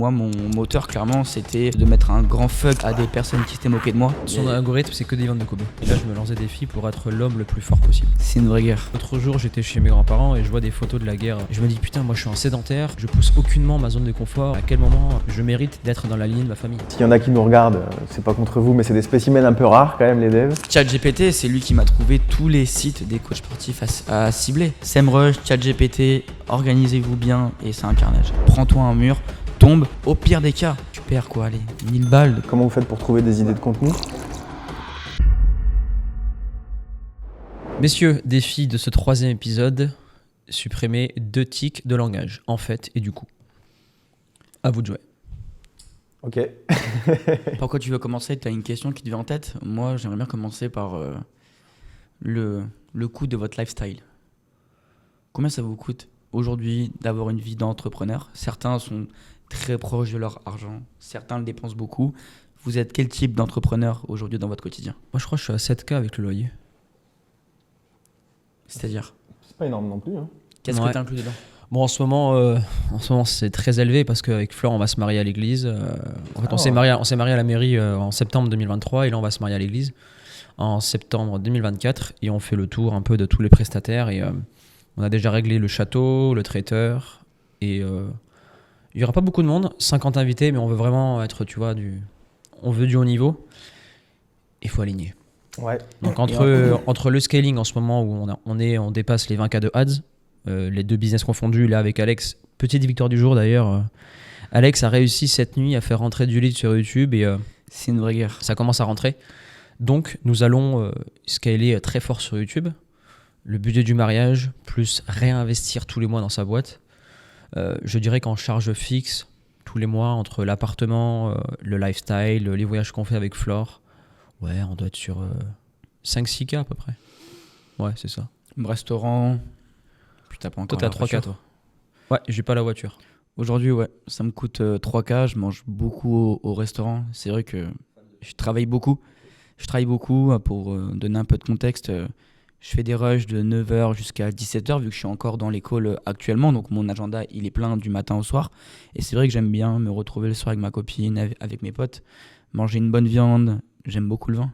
Moi, mon moteur, clairement, c'était de mettre un grand fuck à des personnes qui s'étaient moquées de moi. Son algorithme, c'est que des ventes de Kobo. Et là, je me lance des défis pour être l'homme le plus fort possible. C'est une vraie guerre. L'autre jour, j'étais chez mes grands-parents et je vois des photos de la guerre. Et je me dis, putain, moi je suis un sédentaire, je pousse aucunement ma zone de confort. À quel moment je mérite d'être dans la lignée de ma famille? S'il y en a qui nous regardent, c'est pas contre vous, mais c'est des spécimens un peu rares quand même, les devs. ChatGPT, c'est lui qui m'a trouvé tous les sites des coachs sportifs à cibler. SEMrush, ChatGPT, organisez-vous bien et c'est un carnage. Prends-toi un mur, tombe, au pire des cas, tu perds quoi, allez, 1000 balles. Comment vous faites pour trouver des idées de contenu? Messieurs, défi de ce 3e épisode, supprimer 2 tics de langage, en fait et du coup. À vous de jouer. Ok. Pourquoi tu veux commencer? Tu as une question qui te vient en tête? Moi, j'aimerais bien commencer par le coût de votre lifestyle. Combien ça vous coûte aujourd'hui d'avoir une vie d'entrepreneur? Certains sont très proches de leur argent, certains le dépensent beaucoup. Vous êtes quel type d'entrepreneur aujourd'hui dans votre quotidien? Moi je crois que je suis à 7K avec le loyer. C'est-à-dire? C'est pas énorme non plus. Hein. Qu'est-ce que tu inclus dedans? Bon, en ce moment c'est très élevé parce qu'avec Flore, on va se marier à l'église. En fait, on s'est marié à la mairie en septembre 2023 et là, on va se marier à l'église en septembre 2024 et on fait le tour un peu de tous les prestataires et on a déjà réglé le château, le traiteur et il n'y aura pas beaucoup de monde, 50 invités, mais on veut vraiment être, tu vois, on veut du haut niveau. Il faut aligner. Ouais. Donc entre le scaling en ce moment où on dépasse les 20K de ads, les 2 business confondus, là avec Alex, petite victoire du jour d'ailleurs, Alex a réussi cette nuit à faire rentrer du lead sur YouTube et c'est une vraie guerre. Ça commence à rentrer. Donc nous allons scaler très fort sur YouTube, le budget du mariage, plus réinvestir tous les mois dans sa boîte. Je dirais qu'en charge fixe, tous les mois, entre l'appartement, le lifestyle, les voyages qu'on fait avec Flore, ouais, on doit être sur 5-6K à peu près. Ouais, c'est ça. Restaurant, puis t'as pas encore. Toi, t'as 3K, toi? Ouais, j'ai pas la voiture. Aujourd'hui, ouais, ça me coûte 3K. Je mange beaucoup au restaurant. C'est vrai que je travaille beaucoup. Pour donner un peu de contexte. Je fais des rushs de 9h jusqu'à 17h vu que je suis encore dans l'école actuellement. Donc mon agenda, il est plein du matin au soir. Et c'est vrai que j'aime bien me retrouver le soir avec ma copine, avec mes potes. Manger une bonne viande. J'aime beaucoup le vin.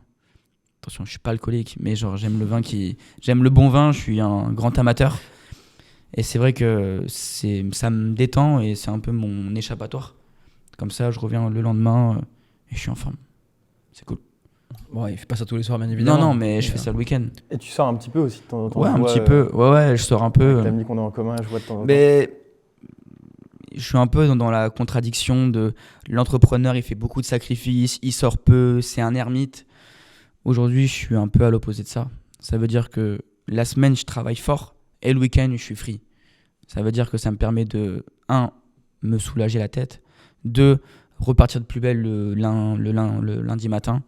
Attention, je suis pas alcoolique, mais genre j'aime le bon vin. Je suis un grand amateur. Et c'est vrai que ça me détend et c'est un peu mon échappatoire. Comme ça, je reviens le lendemain et je suis en forme. C'est cool. Bon, il fait pas ça tous les soirs, bien évidemment. Non, mais je fais ça le week-end. Et tu sors un petit peu aussi de temps en temps? Ouais, un petit peu. Ouais, je sors un peu. Avec l'ami qu'on a en commun, je vois de temps en temps. Mais je suis un peu dans la contradiction de l'entrepreneur, il fait beaucoup de sacrifices, il sort peu, c'est un ermite. Aujourd'hui, je suis un peu à l'opposé de ça. Ça veut dire que la semaine, je travaille fort et le week-end, je suis free. Ça veut dire que ça me permet de, 1, me soulager la tête, 2, repartir de plus belle le lundi matin.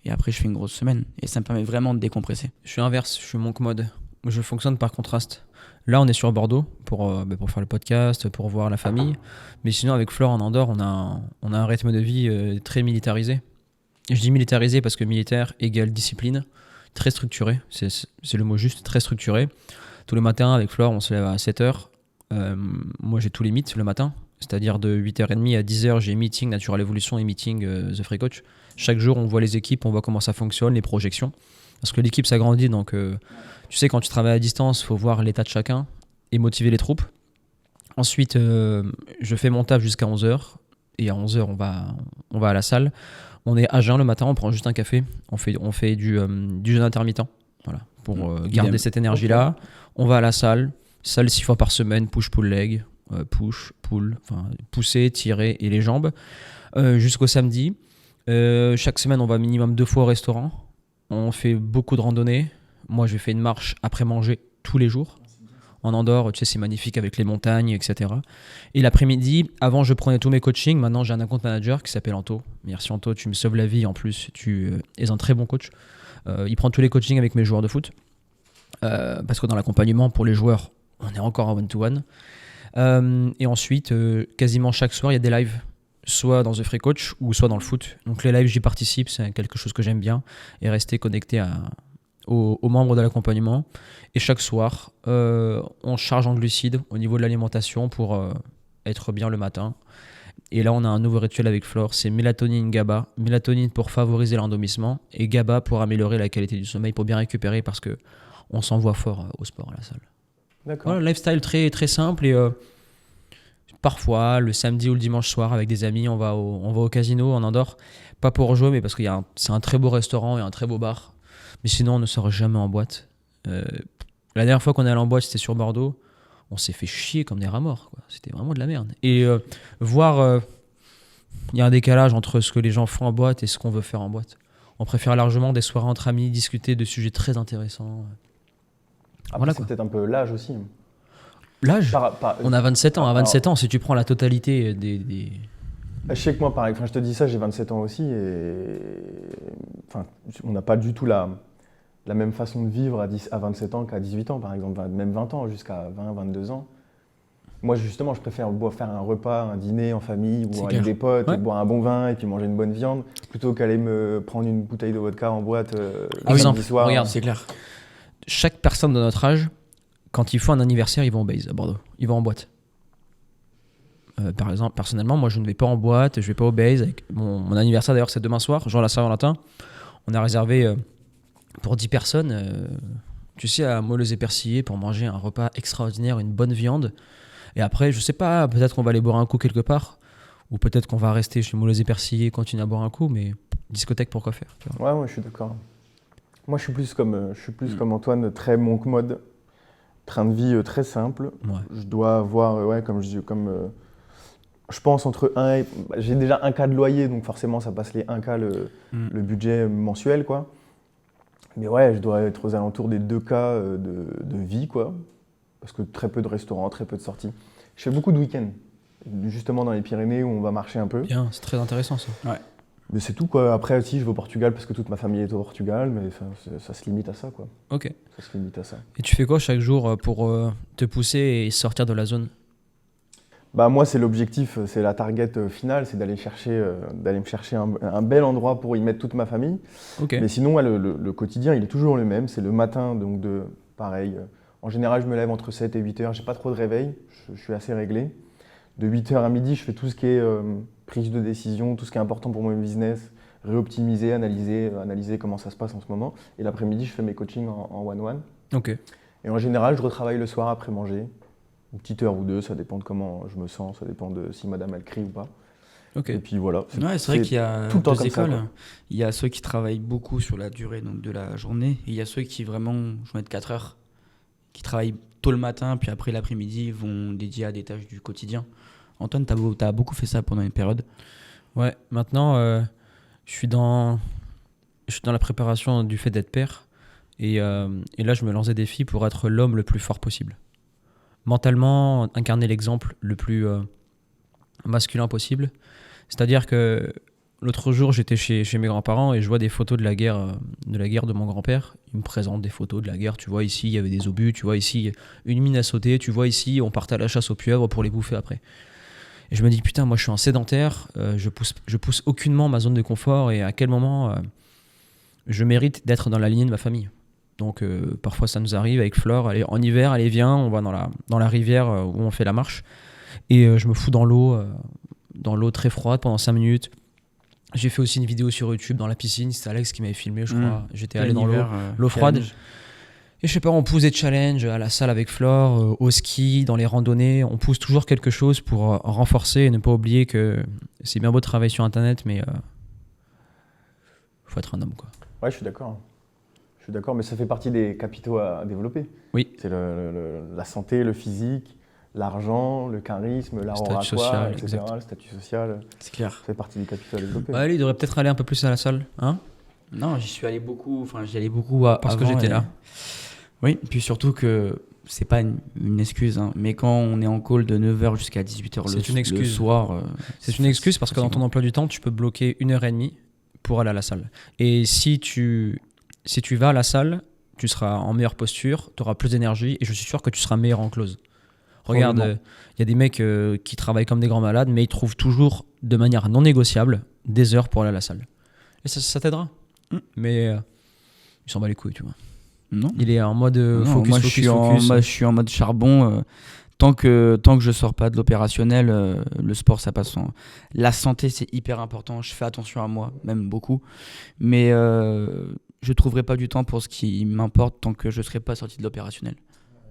Et après, je fais une grosse semaine. Et ça me permet vraiment de décompresser. Je suis inverse, je suis monk mode. Je fonctionne par contraste. Là, on est sur Bordeaux pour faire le podcast, pour voir la famille. Mais sinon, avec Flore en Andorre, on a un rythme de vie très militarisé. Et je dis militarisé parce que militaire égale discipline. Très structuré, c'est le mot juste, très structuré. Tous les matins, avec Flore, on se lève à 7h. Moi, j'ai tous les mythes le matin. C'est-à-dire de 8h30 à 10h, j'ai meeting Natural Evolution et meeting The Free Coach. Chaque jour, on voit les équipes, on voit comment ça fonctionne, les projections. Parce que l'équipe s'agrandit, donc tu sais, quand tu travailles à distance, il faut voir l'état de chacun et motiver les troupes. Ensuite, je fais mon taf jusqu'à 11h. Et à 11h, on va à la salle. On est à jeun le matin, on prend juste un café. On fait du jeûne intermittent, voilà, pour garder cette énergie-là. On va à la salle 6 fois par semaine, push-pull leg, push, pull, enfin pousser, tirer et les jambes. Jusqu'au samedi. Chaque semaine, on va minimum 2 fois au restaurant. On fait beaucoup de randonnées. Moi, j'ai fait une marche après manger tous les jours. En Andorre, tu sais, c'est magnifique avec les montagnes, etc. Et l'après-midi, avant, je prenais tous mes coachings. Maintenant, j'ai un account manager qui s'appelle Anto. Merci Anto, tu me sauves la vie. En plus, tu es un très bon coach. Il prend tous les coachings avec mes joueurs de foot. Parce que dans l'accompagnement, pour les joueurs, on est encore en one-to-one. Et ensuite, quasiment chaque soir, il y a des lives. Soit dans The Free Coach ou soit dans le foot. Donc les lives, j'y participe, c'est quelque chose que j'aime bien. Et rester connecté aux membres de l'accompagnement. Et chaque soir, on charge en glucides au niveau de l'alimentation pour être bien le matin. Et là, on a un nouveau rituel avec Flore, c'est mélatonine, GABA. Mélatonine pour favoriser l'endormissement et GABA pour améliorer la qualité du sommeil, pour bien récupérer parce que on s'envoie fort au sport à la salle. D'accord. Voilà, lifestyle très, très simple et parfois, le samedi ou le dimanche soir avec des amis, on va au casino en Andorre. Pas pour jouer, mais parce que c'est un très beau restaurant et un très beau bar. Mais sinon, on ne sort jamais en boîte. La dernière fois qu'on est allé en boîte, c'était sur Bordeaux. On s'est fait chier comme des rats morts, quoi. C'était vraiment de la merde. Et voir, il y a un décalage entre ce que les gens font en boîte et ce qu'on veut faire en boîte. On préfère largement des soirées entre amis, discuter de sujets très intéressants. Après, Voilà, c'est quoi. peut-être un peu l'âge aussi. L'âge, on a 27 ans. À 27 Alors, ans, si tu prends la totalité des... Je sais que moi, pareil, je te dis ça, j'ai 27 ans aussi et enfin, on n'a pas du tout la même façon de vivre à 27 ans qu'à 18 ans, par exemple, même 20 ans, jusqu'à 20, 22 ans. Moi, justement, je préfère faire un repas, un dîner en famille ou C'est avec clair. des potes, Ouais. et boire un bon vin et puis manger une bonne viande, plutôt qu'aller me prendre une bouteille de vodka en boîte le Exemple, samedi soir. regarde. C'est clair. Chaque personne de notre âge, quand ils font un anniversaire, ils vont au Base à Bordeaux. Ils vont en boîte. Par exemple, personnellement, moi, je ne vais pas en boîte, je vais pas au Base. Avec mon anniversaire, d'ailleurs, c'est demain soir, jour de la Saint-Valentin. On a réservé pour 10 personnes, tu sais, à Moleuse et Persillé pour manger un repas extraordinaire, une bonne viande. Et après, je sais pas, peut-être qu'on va aller boire un coup quelque part, ou peut-être qu'on va rester chez Moleuse et Persillé et continuer à boire un coup, mais discothèque, pourquoi faire, tu vois. Ouais, je suis d'accord. Moi, je suis plus comme Antoine, très monk mode, train de vie très simple. Ouais. Je dois avoir, je pense entre j'ai déjà 1K de loyer, donc forcément ça passe les 1K le budget mensuel, quoi. Mais ouais, je dois être aux alentours des 2K de vie, quoi. Parce que très peu de restaurants, très peu de sorties. Je fais beaucoup de week-ends, justement dans les Pyrénées où on va marcher un peu. Bien, c'est très intéressant ça. Mais c'est tout, quoi. Après aussi, je vais au Portugal parce que toute ma famille est au Portugal, mais ça se limite à ça, quoi. Ok. Ça se limite à ça. Et tu fais quoi chaque jour pour te pousser et sortir de la zone? Bah moi, c'est l'objectif, c'est la target finale, c'est d'aller me chercher un bel endroit pour y mettre toute ma famille. Ok. Mais sinon, ouais, le quotidien, il est toujours le même. C'est le matin, donc pareil. En général, je me lève entre 7 et 8 heures. J'ai pas trop de réveil, je suis assez réglé. De 8 heures à midi, je fais tout ce qui est prise de décision, tout ce qui est important pour mon business, réoptimiser, analyser comment ça se passe en ce moment. Et l'après-midi, je fais mes coachings en one-one. Ok. Et en général, je retravaille le soir après manger. Une petite heure ou deux, ça dépend de comment je me sens, ça dépend de si madame elle crie ou pas. Ok. Et puis voilà. Ouais, c'est vrai qu'il y a tout le temps deux comme ça, écoles. quoi. Il y a ceux qui travaillent beaucoup sur la durée donc, de la journée et il y a ceux qui vraiment jouent 4 heures, qui travaillent tôt le matin, puis après l'après-midi, vont dédier à des tâches du quotidien. Antoine, t'as beaucoup fait ça pendant une période. Ouais, maintenant, je suis dans la préparation du fait d'être père. Et là, je me lance des défis pour être l'homme le plus fort possible. Mentalement, incarner l'exemple le plus masculin possible. C'est-à-dire que l'autre jour, j'étais chez mes grands-parents et je vois des photos de la guerre de mon grand-père. Il me présente des photos de la guerre. Tu vois, ici, il y avait des obus. Tu vois, ici, une mine à sauter. Tu vois, ici, on partait à la chasse aux pieuvres pour les bouffer après. Et je me dis, putain, moi, je suis un sédentaire. Je pousse aucunement ma zone de confort. Et à quel moment je mérite d'être dans la lignée de ma famille. Donc, parfois, ça nous arrive avec Flore. Allez, en hiver, allez, viens, on va dans la rivière où on fait la marche. Et je me fous dans l'eau très froide pendant 5 minutes. J'ai fait aussi une vidéo sur YouTube dans la piscine. C'était Alex qui m'avait filmé, je crois. J'étais allé dans l'eau froide. Et je sais pas, on pousse des challenges à la salle avec Flore, au ski, dans les randonnées. On pousse toujours quelque chose pour renforcer et ne pas oublier que c'est bien beau de travailler sur Internet, mais faut être un homme, quoi. Ouais, je suis d'accord. Je suis d'accord, mais ça fait partie des capitaux à développer. Oui. C'est la santé, le physique, l'argent, le charisme, l'art oratoire, social, etc. exact. Le statut social. C'est clair. Ça fait partie des capitaux à développer. Ouais, lui, il devrait peut-être aller un peu plus à la salle, hein? Non, j'y allais beaucoup Parce que avant j'étais et- là. Oui, puis surtout que c'est pas une excuse, hein, mais quand on est en call de 9h jusqu'à 18h C'est une le excuse. soir. C'est une excuse parce que dans ton emploi du temps, tu peux bloquer 1h30 pour aller à la salle. Et si tu vas à la salle, tu seras en meilleure posture, tu auras plus d'énergie et je suis sûr que tu seras meilleur en close. Regarde, il y a des mecs qui travaillent comme des grands malades, mais ils trouvent toujours de manière non négociable des heures pour aller à la salle. Et ça t'aidera. Mais il s'en bat les couilles, tu vois. Non. Il est en mode Non, focus, moi, focus, je focus. suis en mode charbon. Tant que je sors pas de l'opérationnel, le sport, ça passe. La santé, c'est hyper important. Je fais attention à moi, même beaucoup. Mais je trouverai pas du temps pour ce qui m'importe tant que je serai pas sorti de l'opérationnel.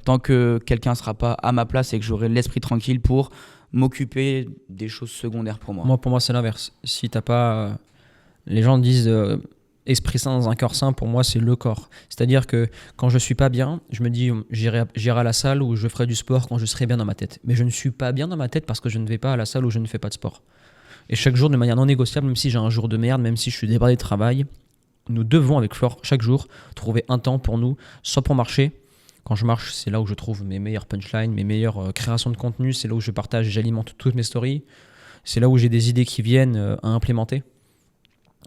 Tant que quelqu'un sera pas à ma place et que j'aurai l'esprit tranquille pour m'occuper des choses secondaires pour moi. Pour moi, c'est l'inverse. Si t'as pas. Les gens disent esprit sain dans un corps sain, pour moi, c'est le corps. C'est-à-dire que quand je suis pas bien, je me dis j'irai à la salle où je ferai du sport quand je serai bien dans ma tête. Mais je ne suis pas bien dans ma tête parce que je ne vais pas à la salle où je ne fais pas de sport. Et chaque jour, de manière non négociable, même si j'ai un jour de merde, même si je suis débordé de travail, nous devons, avec Flore, chaque jour, trouver un temps pour nous, soit pour marcher. Quand je marche, c'est là où je trouve mes meilleures punchlines, mes meilleures créations de contenu. C'est là où je partage et j'alimente toutes mes stories. C'est là où j'ai des idées qui viennent à implémenter.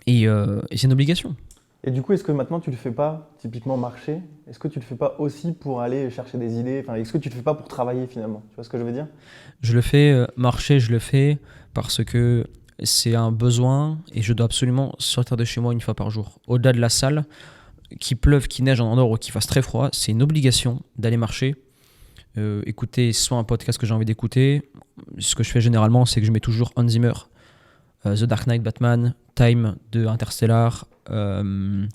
Et c'est une obligation. Et du coup, est-ce que maintenant tu le fais pas, typiquement marcher? Est-ce que tu le fais pas aussi pour aller chercher des idées? Enfin, est-ce que tu le fais pas pour travailler finalement? Tu vois ce que je veux dire? Je le fais, marcher, je le fais parce que c'est un besoin et je dois absolument sortir de chez moi une fois par jour. Au-delà de la salle, qu'il pleuve, qu'il neige en Andorre ou qu'il fasse très froid, c'est une obligation d'aller marcher. Écouter soit un podcast que j'ai envie d'écouter. Ce que je fais généralement, c'est que je mets toujours Hans Zimmer, The Dark Knight, Batman, Time de Interstellar.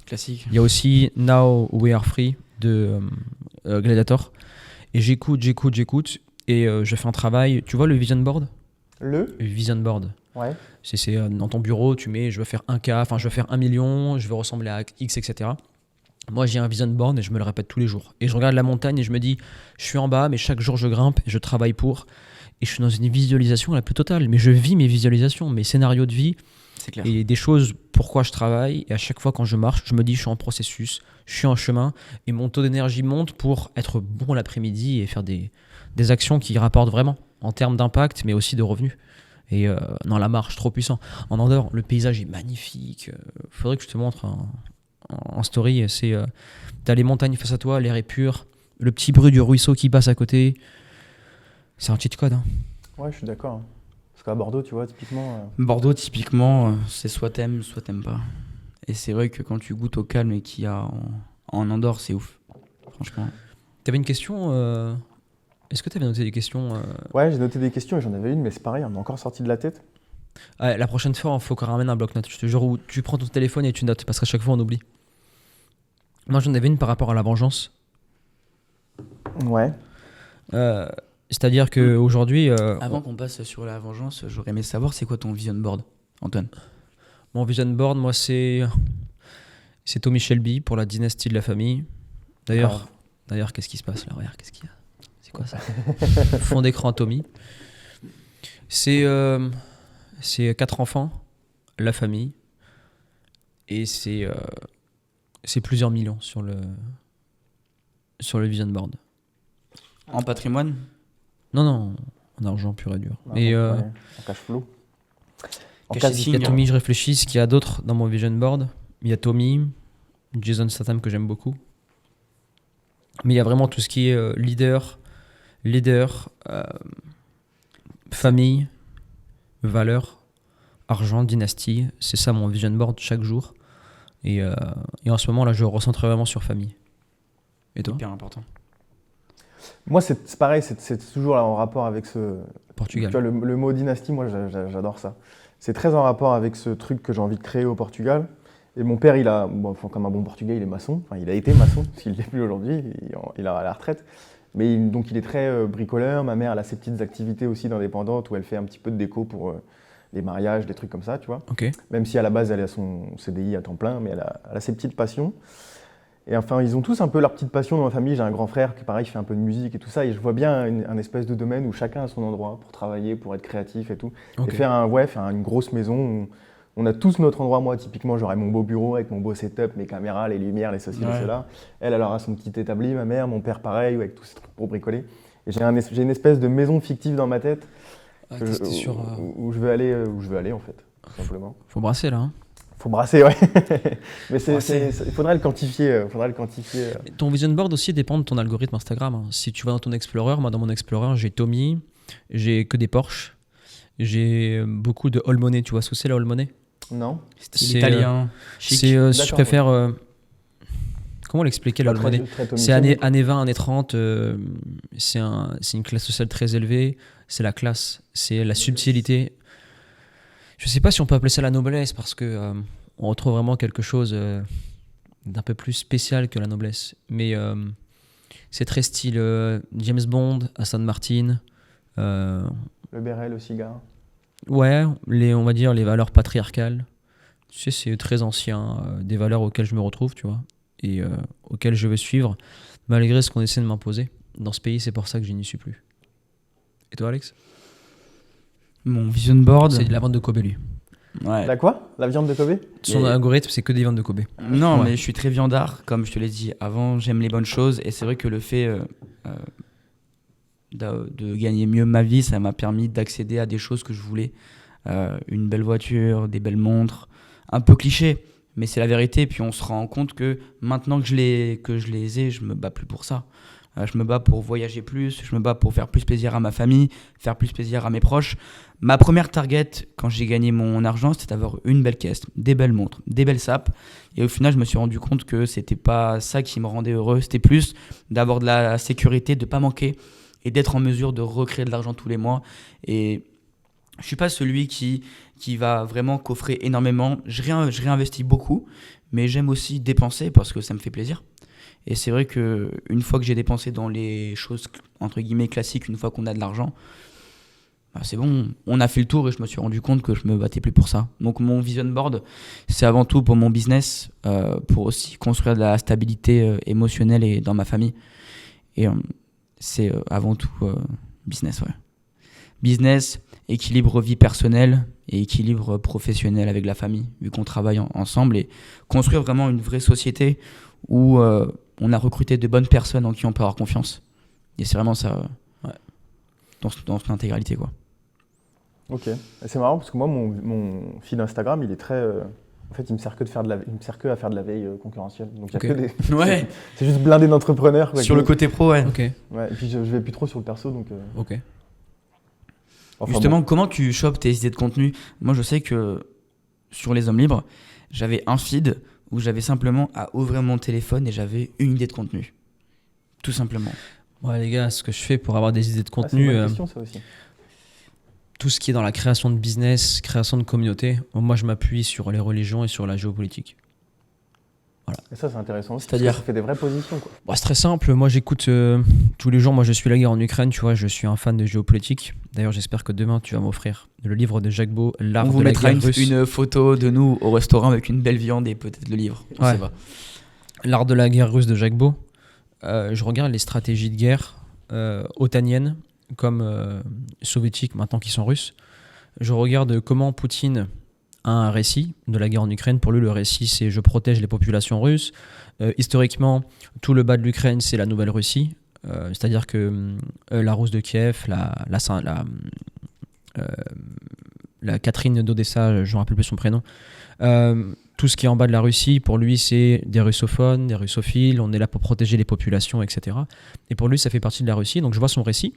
Classique. Il y a aussi Now We Are Free de Gladiator. Et j'écoute. Et je fais un travail. Tu vois le vision board? Le Vision board. Ouais. C'est dans ton bureau, tu mets je veux faire 1K, enfin je veux faire 1 million, je veux ressembler à X, etc. Moi j'ai un vision board et je me le répète tous les jours. Et je regarde la montagne et je me dis, je suis en bas, mais chaque jour je grimpe et je travaille pour. Et je suis dans une visualisation la plus totale. Mais je vis mes visualisations, mes scénarios de vie. C'est clair. Et des choses pourquoi je travaille. Et à chaque fois quand je marche, je me dis je suis en processus, je suis en chemin. Et mon taux d'énergie monte pour être bon l'après-midi et faire des actions qui rapportent vraiment en termes d'impact, mais aussi de revenus. Et non, la marche, trop puissant. En Andorre, le paysage est magnifique. Faudrait que je te montre en story. T'as les montagnes face à toi, l'air est pur, le petit bruit du ruisseau qui passe à côté. C'est un cheat code. Hein. Ouais, je suis d'accord. Parce qu'à Bordeaux, tu vois, typiquement. Bordeaux, typiquement, c'est soit t'aimes pas. Et c'est vrai que quand tu goûtes au calme et qu'il y a en Andorre, c'est ouf. Franchement. T'avais une question Est-ce que t'avais noté des questions Ouais, j'ai noté des questions et j'en avais une, mais c'est pareil, on est encore sorti de la tête. La prochaine fois, il faut qu'on ramène un bloc-notes. Je te jure, où tu prends ton téléphone et tu notes, parce qu'à chaque fois, on oublie. Moi, j'en avais une par rapport à la vengeance. Ouais. C'est-à-dire qu'aujourd'hui... Avant qu'on passe sur la vengeance, j'aurais aimé savoir c'est quoi ton vision board, Antoine? Mon vision board, moi, c'est Tommy Shelby pour la dynastie de la famille. D'ailleurs, qu'est-ce qui se passe là? Regarde, qu'est-ce qu'il y a? C'est quoi ça? Fond d'écran à Tommy. C'est 4 enfants, la famille, et c'est plusieurs millions sur le vision board. En patrimoine? Non, en argent pur et dur. Ouais, en cash flow. En Cash cash sitting. Il y a Tommy, je réfléchis, ce qu'il y a d'autres dans mon vision board. Il y a Tommy, Jason Statham que j'aime beaucoup. Mais il y a vraiment tout ce qui est leader, famille, valeurs, argent, dynastie. C'est ça mon vision board chaque jour. Et en ce moment là, je recentre vraiment sur famille. Et toi? Hyper important. Moi, c'est pareil, c'est toujours là en rapport avec ce. Portugal. Tu vois, le mot dynastie, moi, j'adore ça. C'est très en rapport avec ce truc que j'ai envie de créer au Portugal. Et mon père, comme un bon Portugais, il est maçon. Enfin, il a été maçon, parce qu'il ne l'est plus aujourd'hui. Il est à la retraite. Mais donc, il est très bricoleur. Ma mère, elle a ses petites activités aussi d'indépendante où elle fait un petit peu de déco pour les mariages, des trucs comme ça, tu vois. Ok. Même si à la base, elle a son CDI à temps plein, mais elle a ses petites passions. Et enfin, ils ont tous un peu leur petite passion dans ma famille. J'ai un grand frère qui, pareil, fait un peu de musique et tout ça. Et je vois bien un espèce de domaine où chacun a son endroit pour travailler, pour être créatif et tout. Ok. Et faire une grosse maison où on a tous notre endroit. Moi, typiquement, j'aurai mon beau bureau avec mon beau setup, mes caméras, les lumières, les ceci, les cela. Elle aura son petit établi, ma mère, mon père, pareil, avec tous ces trucs pour bricoler. Et j'ai une espèce de maison fictive dans ma tête où je veux aller, en fait, tout simplement. Faut brasser là. Hein. Faut brasser, ouais. Mais il faudrait le quantifier. Ton vision board aussi dépend de ton algorithme Instagram. Hein. Si tu vas dans ton Explorer, moi dans mon Explorer, j'ai Tommy, j'ai que des Porsche, j'ai beaucoup de All Money. Tu vois ce que c'est la All Money? Non. C'est italien. Si tu préfères. comment l'expliquer Pas là, très c'est années 20, années 30, c'est une classe sociale très élevée, c'est la classe, c'est la subtilité. Je sais pas si on peut appeler ça la noblesse parce que on retrouve vraiment quelque chose d'un peu plus spécial que la noblesse. Mais c'est très style James Bond, Aston Martin. Le béret, le cigare. Ouais, on va dire les valeurs patriarcales. Tu sais, c'est très ancien, des valeurs auxquelles je me retrouve, tu vois, et auxquelles je veux suivre, malgré ce qu'on essaie de m'imposer. Dans ce pays, c'est pour ça que je n'y suis plus. Et toi, Alex? Mon vision board. C'est de la vente de Kobe, lui. Ouais. La quoi? La viande de Kobe? Son algorithme, c'est que des ventes de Kobe. Non, Ouais. mais je suis très viandard, comme je te l'ai dit avant. J'aime les bonnes choses et c'est vrai que le fait de gagner mieux ma vie, ça m'a permis d'accéder à des choses que je voulais. Une belle voiture, des belles montres, un peu cliché, mais c'est la vérité. Puis on se rend compte que maintenant que je les ai, je me bats plus pour ça. Je me bats pour voyager plus, je me bats pour faire plus plaisir à ma famille, faire plus plaisir à mes proches. Ma première target, quand j'ai gagné mon argent, c'était d'avoir une belle caisse, des belles montres, des belles sapes. Et au final, je me suis rendu compte que c'était pas ça qui me rendait heureux. C'était plus d'avoir de la sécurité, de pas manquer et d'être en mesure de recréer de l'argent tous les mois. Et je suis pas celui qui va vraiment coffrer énormément. Je réinvestis beaucoup, mais j'aime aussi dépenser parce que ça me fait plaisir. Et c'est vrai qu'une fois que j'ai dépensé dans les choses entre guillemets classiques, une fois qu'on a de l'argent, bah c'est bon, on a fait le tour et je me suis rendu compte que je me battais plus pour ça. Donc mon vision board, c'est avant tout pour mon business, pour aussi construire de la stabilité émotionnelle et dans ma famille. Et c'est avant tout business, ouais. Business, équilibre vie personnelle et équilibre professionnel avec la famille, vu qu'on travaille ensemble, et construire vraiment une vraie société où on a recruté de bonnes personnes en qui on peut avoir confiance. Et c'est vraiment ça, Ouais. dans son intégralité, quoi. Ok. Et c'est marrant parce que moi, mon feed Instagram, il est très. En fait, il me sert que à faire de la veille concurrentielle. Donc il y a Ok. que des. Ouais, C'est juste blindé d'entrepreneurs, quoi. sur le côté pro, ouais. Ok, Ouais. Et puis je vais plus trop sur le perso, donc. ok. Enfin, Justement, bon. comment tu chopes tes idées de contenu? Moi, je sais que sur Les Hommes Libres, j'avais un feed où j'avais simplement à ouvrir mon téléphone et j'avais une idée de contenu. Tout simplement. Ouais, les gars, ce que je fais pour avoir des idées de Ah, c'est une contenu, bonne question, ça aussi. tout ce qui est dans la création de business, création de communauté, moi je m'appuie sur les religions et sur la géopolitique. Et ça, c'est intéressant aussi. C'est-à-dire parce que ça fait des vraies positions, quoi. Bon, c'est très simple, moi j'écoute tous les jours, moi je suis la guerre en Ukraine, tu vois, je suis un fan de géopolitique. D'ailleurs, j'espère que demain tu vas m'offrir le livre de Jacques Beau, L'art On de vous la mettra guerre russe. une photo de nous au restaurant avec une belle viande et peut-être le livre. On Ouais. sait pas. L'art de la guerre russe de Jacques Beau. Je regarde les stratégies de guerre otaniennes comme soviétiques maintenant qui sont russes. Je regarde comment Poutine a un récit de la guerre en Ukraine. Pour lui, le récit, c'est « je protège les populations russes ». Historiquement, tout le bas de l'Ukraine, c'est la Nouvelle-Russie. C'est-à-dire que la Rousse de Kiev, la Catherine d'Odessa, je ne me rappelle plus son prénom, tout ce qui est en bas de la Russie, pour lui, c'est des russophones, des russophiles, on est là pour protéger les populations, etc. Et pour lui, ça fait partie de la Russie. Donc je vois son récit,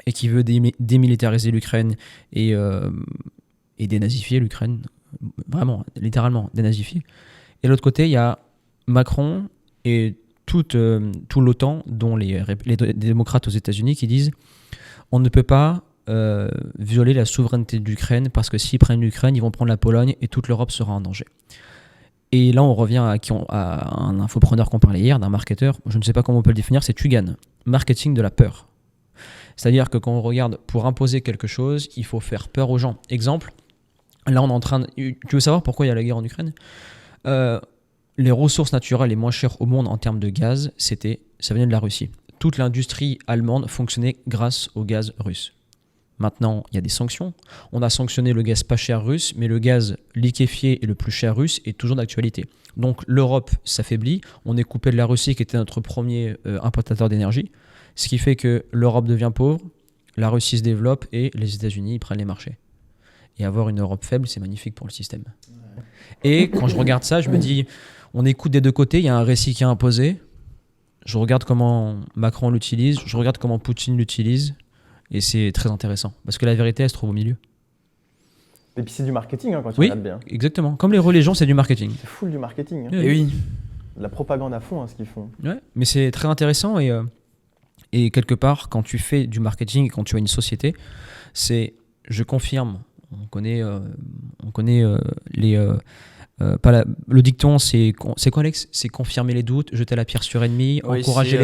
et qui veut démilitariser l'Ukraine et dénazifier l'Ukraine, vraiment, littéralement, dénazifier. Et de l'autre côté, il y a Macron et tout l'OTAN, dont les démocrates aux États-Unis, qui disent on ne peut pas violer la souveraineté de l'Ukraine parce que s'ils prennent l'Ukraine, ils vont prendre la Pologne et toute l'Europe sera en danger. Et là, on revient à un infopreneur qu'on parlait hier, d'un marketeur, je ne sais pas comment on peut le définir, c'est Tugan, marketing de la peur. C'est-à-dire que quand on regarde pour imposer quelque chose, il faut faire peur aux gens. Exemple, là on est en train de... Tu veux savoir pourquoi il y a la guerre en Ukraine ? Les ressources naturelles les moins chères au monde en termes de gaz, ça venait de la Russie. Toute l'industrie allemande fonctionnait grâce au gaz russe. Maintenant, il y a des sanctions. On a sanctionné le gaz pas cher russe, mais le gaz liquéfié et le plus cher russe est toujours d'actualité. Donc l'Europe s'affaiblit, on est coupé de la Russie qui était notre premier importateur d'énergie, ce qui fait que l'Europe devient pauvre, la Russie se développe et les États-Unis prennent les marchés. Et avoir une Europe faible, c'est magnifique pour le système. Ouais. Et quand je regarde ça, je me dis, on écoute des deux côtés, il y a un récit qui est imposé, je regarde comment Macron l'utilise, je regarde comment Poutine l'utilise, et c'est très intéressant, parce que la vérité, elle se trouve au milieu. Et puis c'est du marketing, hein, quand tu Oui, regardes bien. Exactement. Comme les religions, c'est du marketing. C'est full du marketing. Hein. Et oui. de la propagande à fond, ce qu'ils font. Ouais, mais c'est très intéressant et quelque part, quand tu fais du marketing et quand tu as une société, je confirme, on connaît le dicton, c'est quoi Alex? C'est confirmer les doutes, jeter la pierre sur ennemi, encourager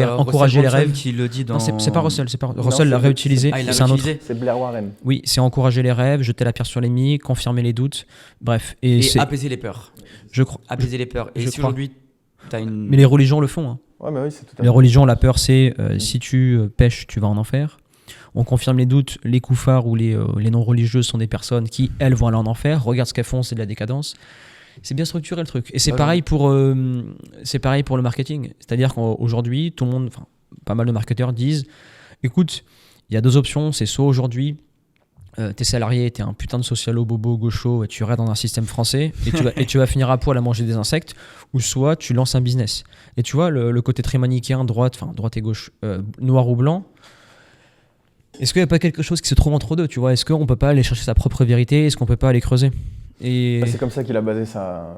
les rêves. Qui le dit dans... Non, c'est pas Russell, Russell l'a réutilisé, il l'a c'est un autre. réutilisé. C'est Blair Warren. Oui, c'est encourager les rêves, jeter la pierre sur l'ennemi, confirmer les doutes, bref. Et apaiser les peurs. Je crois. Apaiser les peurs. Et Je si crois. aujourd'hui, t'as une... Mais les religions le font. Hein. Ouais, mais oui, c'est tout à Les fait. religions, la peur, c'est si tu pêches, tu vas en enfer. On confirme les doutes, les koufars ou les non-religieuses sont des personnes qui, elles, vont aller en enfer. Regarde ce qu'elles font, c'est de la décadence. C'est bien structuré le truc. Et c'est pareil pour le marketing. C'est-à-dire qu'aujourd'hui, tout le monde, enfin, pas mal de marketeurs disent, écoute, il y a deux options, c'est soit aujourd'hui, t'es salarié, t'es un putain de socialo, bobo, gaucho, et tu restes dans un système français, et tu vas finir à poil à manger des insectes, ou soit tu lances un business. Et tu vois, le côté très manichéen, droite et gauche, noir ou blanc, est-ce qu'il n'y a pas quelque chose qui se trouve entre deux, tu vois? Est-ce qu'on ne peut pas aller chercher sa propre vérité? Est-ce qu'on ne peut pas aller creuser? Et... C'est comme ça qu'il a basé sa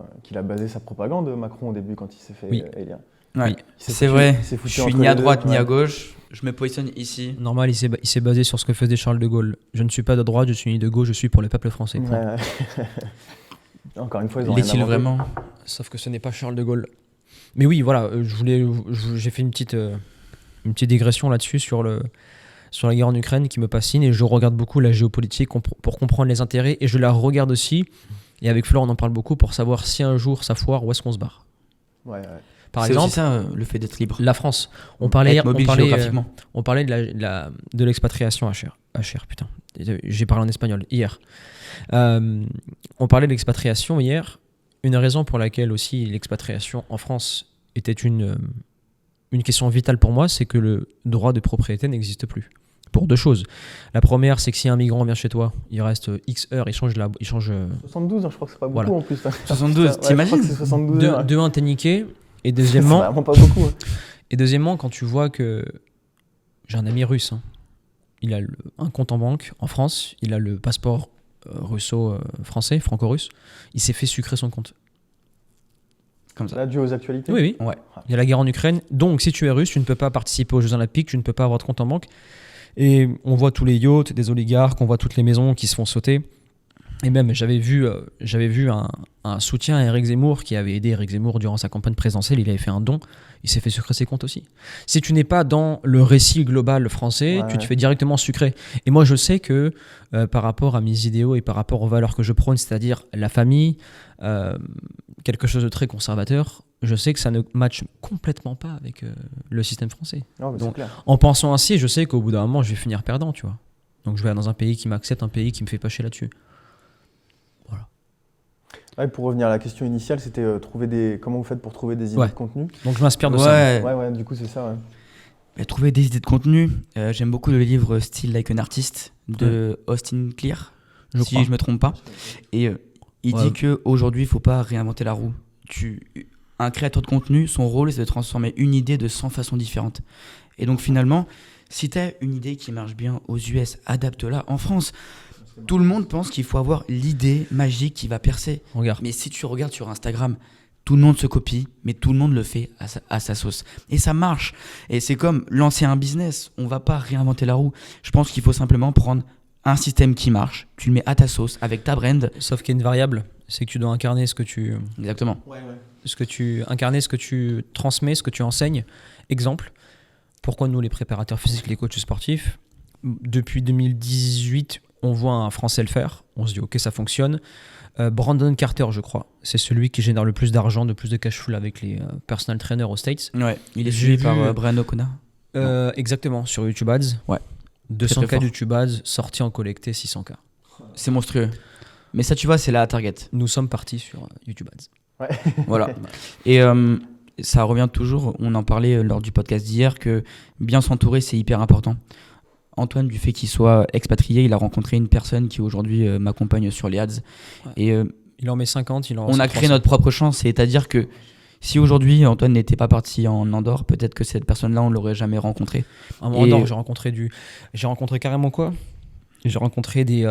propagande, Macron, au début, quand il s'est fait élire. Ouais, Oui. c'est vrai. Il s'est foutu Je suis entre ni à les deux, droite ni ouais. à gauche. Je me positionne ici. Normal, il s'est basé sur ce que faisait Charles de Gaulle. Je ne suis pas de droite, je suis ni de gauche, je suis pour le peuple français. Ouais. Encore une fois, ils ont rien L'est-il inventé. vraiment? Sauf que ce n'est pas Charles de Gaulle. Mais oui, voilà, j'ai fait une petite digression là-dessus sur la guerre en Ukraine qui me fascine et je regarde beaucoup la géopolitique pour comprendre les intérêts et je la regarde aussi. Et avec Flore, on en parle beaucoup pour savoir si un jour ça foire, où est-ce qu'on se barre. Ouais. Par C'est exemple, aussi ça, le fait d'être libre. la France. On parlait Être mobile géographiquement. on parlait de l'expatriation à Cher. Putain. J'ai parlé en espagnol hier. On parlait de l'expatriation hier. Une raison pour laquelle aussi l'expatriation en France était une question vitale pour moi, c'est que le droit de propriété n'existe plus. Pour deux choses. La première, c'est que si un migrant vient chez toi, il reste X heures, il change 72 heures, je crois que c'est pas beaucoup Voilà. en plus. 72, Ouais, je t'imagines? crois que c'est 72 heures. de un, t'es niqué. Et C'est deuxièmement, vraiment pas beaucoup. hein. quand tu vois que j'ai un ami russe, hein, il a un compte en banque en France, il a le passeport russo-français, franco-russe, il s'est fait sucrer son compte. Comme ça. Là, dû aux actualités. Oui. Ouais. Il y a la guerre en Ukraine, donc si tu es russe, tu ne peux pas participer aux Jeux Olympiques, tu ne peux pas avoir de compte en banque. Et on voit tous les yachts des oligarques, on voit toutes les maisons qui se font sauter. Et même, j'avais vu un soutien à Éric Zemmour qui avait aidé Éric Zemmour durant sa campagne présidentielle. Il avait fait un don. Il s'est fait sucrer ses comptes aussi. Si tu n'es pas dans le récit global français, tu te fais directement sucrer. Et moi, je sais que par rapport à mes idéaux et par rapport aux valeurs que je prône, c'est-à-dire la famille, quelque chose de très conservateur, je sais que ça ne matche complètement pas avec le système français. Non, mais Donc, c'est clair. en pensant ainsi, je sais qu'au bout d'un moment, je vais finir perdant, tu vois. Donc, je vais aller dans un pays qui m'accepte, un pays qui me fait pas chier là-dessus. Ouais, pour revenir à la question initiale, c'était comment vous faites pour trouver des idées de contenu? Donc, je m'inspire de ça. Ouais, du coup, c'est ça. Ouais. Mais trouver des idées de contenu. J'aime beaucoup le livre Still Like an Artist de Austin Kleon, si je me trompe pas. Et il dit qu'aujourd'hui, il ne faut pas réinventer la roue. Un créateur de contenu, son rôle, c'est de transformer une idée de 100 façons différentes. Et donc finalement, si tu as une idée qui marche bien aux US, adapte-la en France. Tout le monde pense qu'il faut avoir l'idée magique qui va percer. Regarde. Mais si tu regardes sur Instagram, tout le monde se copie, mais tout le monde le fait à sa sauce. Et ça marche. Et c'est comme lancer un business. On ne va pas réinventer la roue. Je pense qu'il faut simplement prendre un système qui marche, tu le mets à ta sauce, avec ta brand. Sauf qu'il y a une variable, c'est que tu dois incarner ce que tu... Exactement. Incarner ce que tu transmets, ce que tu enseignes. Exemple, pourquoi nous, les préparateurs physiques, les coachs sportifs, depuis 2018, on voit un Français le faire, on se dit ok, ça fonctionne. Brandon Carter, je crois, c'est celui qui génère le plus d'argent, le plus de cash flow avec les personal trainers aux States. Ouais, il est suivi par Brian O'Connor. Exactement, sur YouTube Ads. Ouais. 200K YouTube Ads, sortis en collecté 600K. C'est monstrueux. Mais ça, tu vois, c'est la target. Nous sommes partis sur YouTube Ads. Ouais. Voilà. Et ça revient toujours, on en parlait lors du podcast d'hier, que bien s'entourer, c'est hyper important. Antoine, du fait qu'il soit expatrié, il a rencontré une personne qui aujourd'hui m'accompagne sur les ads. Ouais. Et il en met 50, on a créé notre propre chance. C'est-à-dire que si aujourd'hui Antoine n'était pas parti en Andorre, peut-être que cette personne-là, on ne l'aurait jamais rencontrée. En Andorre, j'ai rencontré carrément quoi ? J'ai rencontré des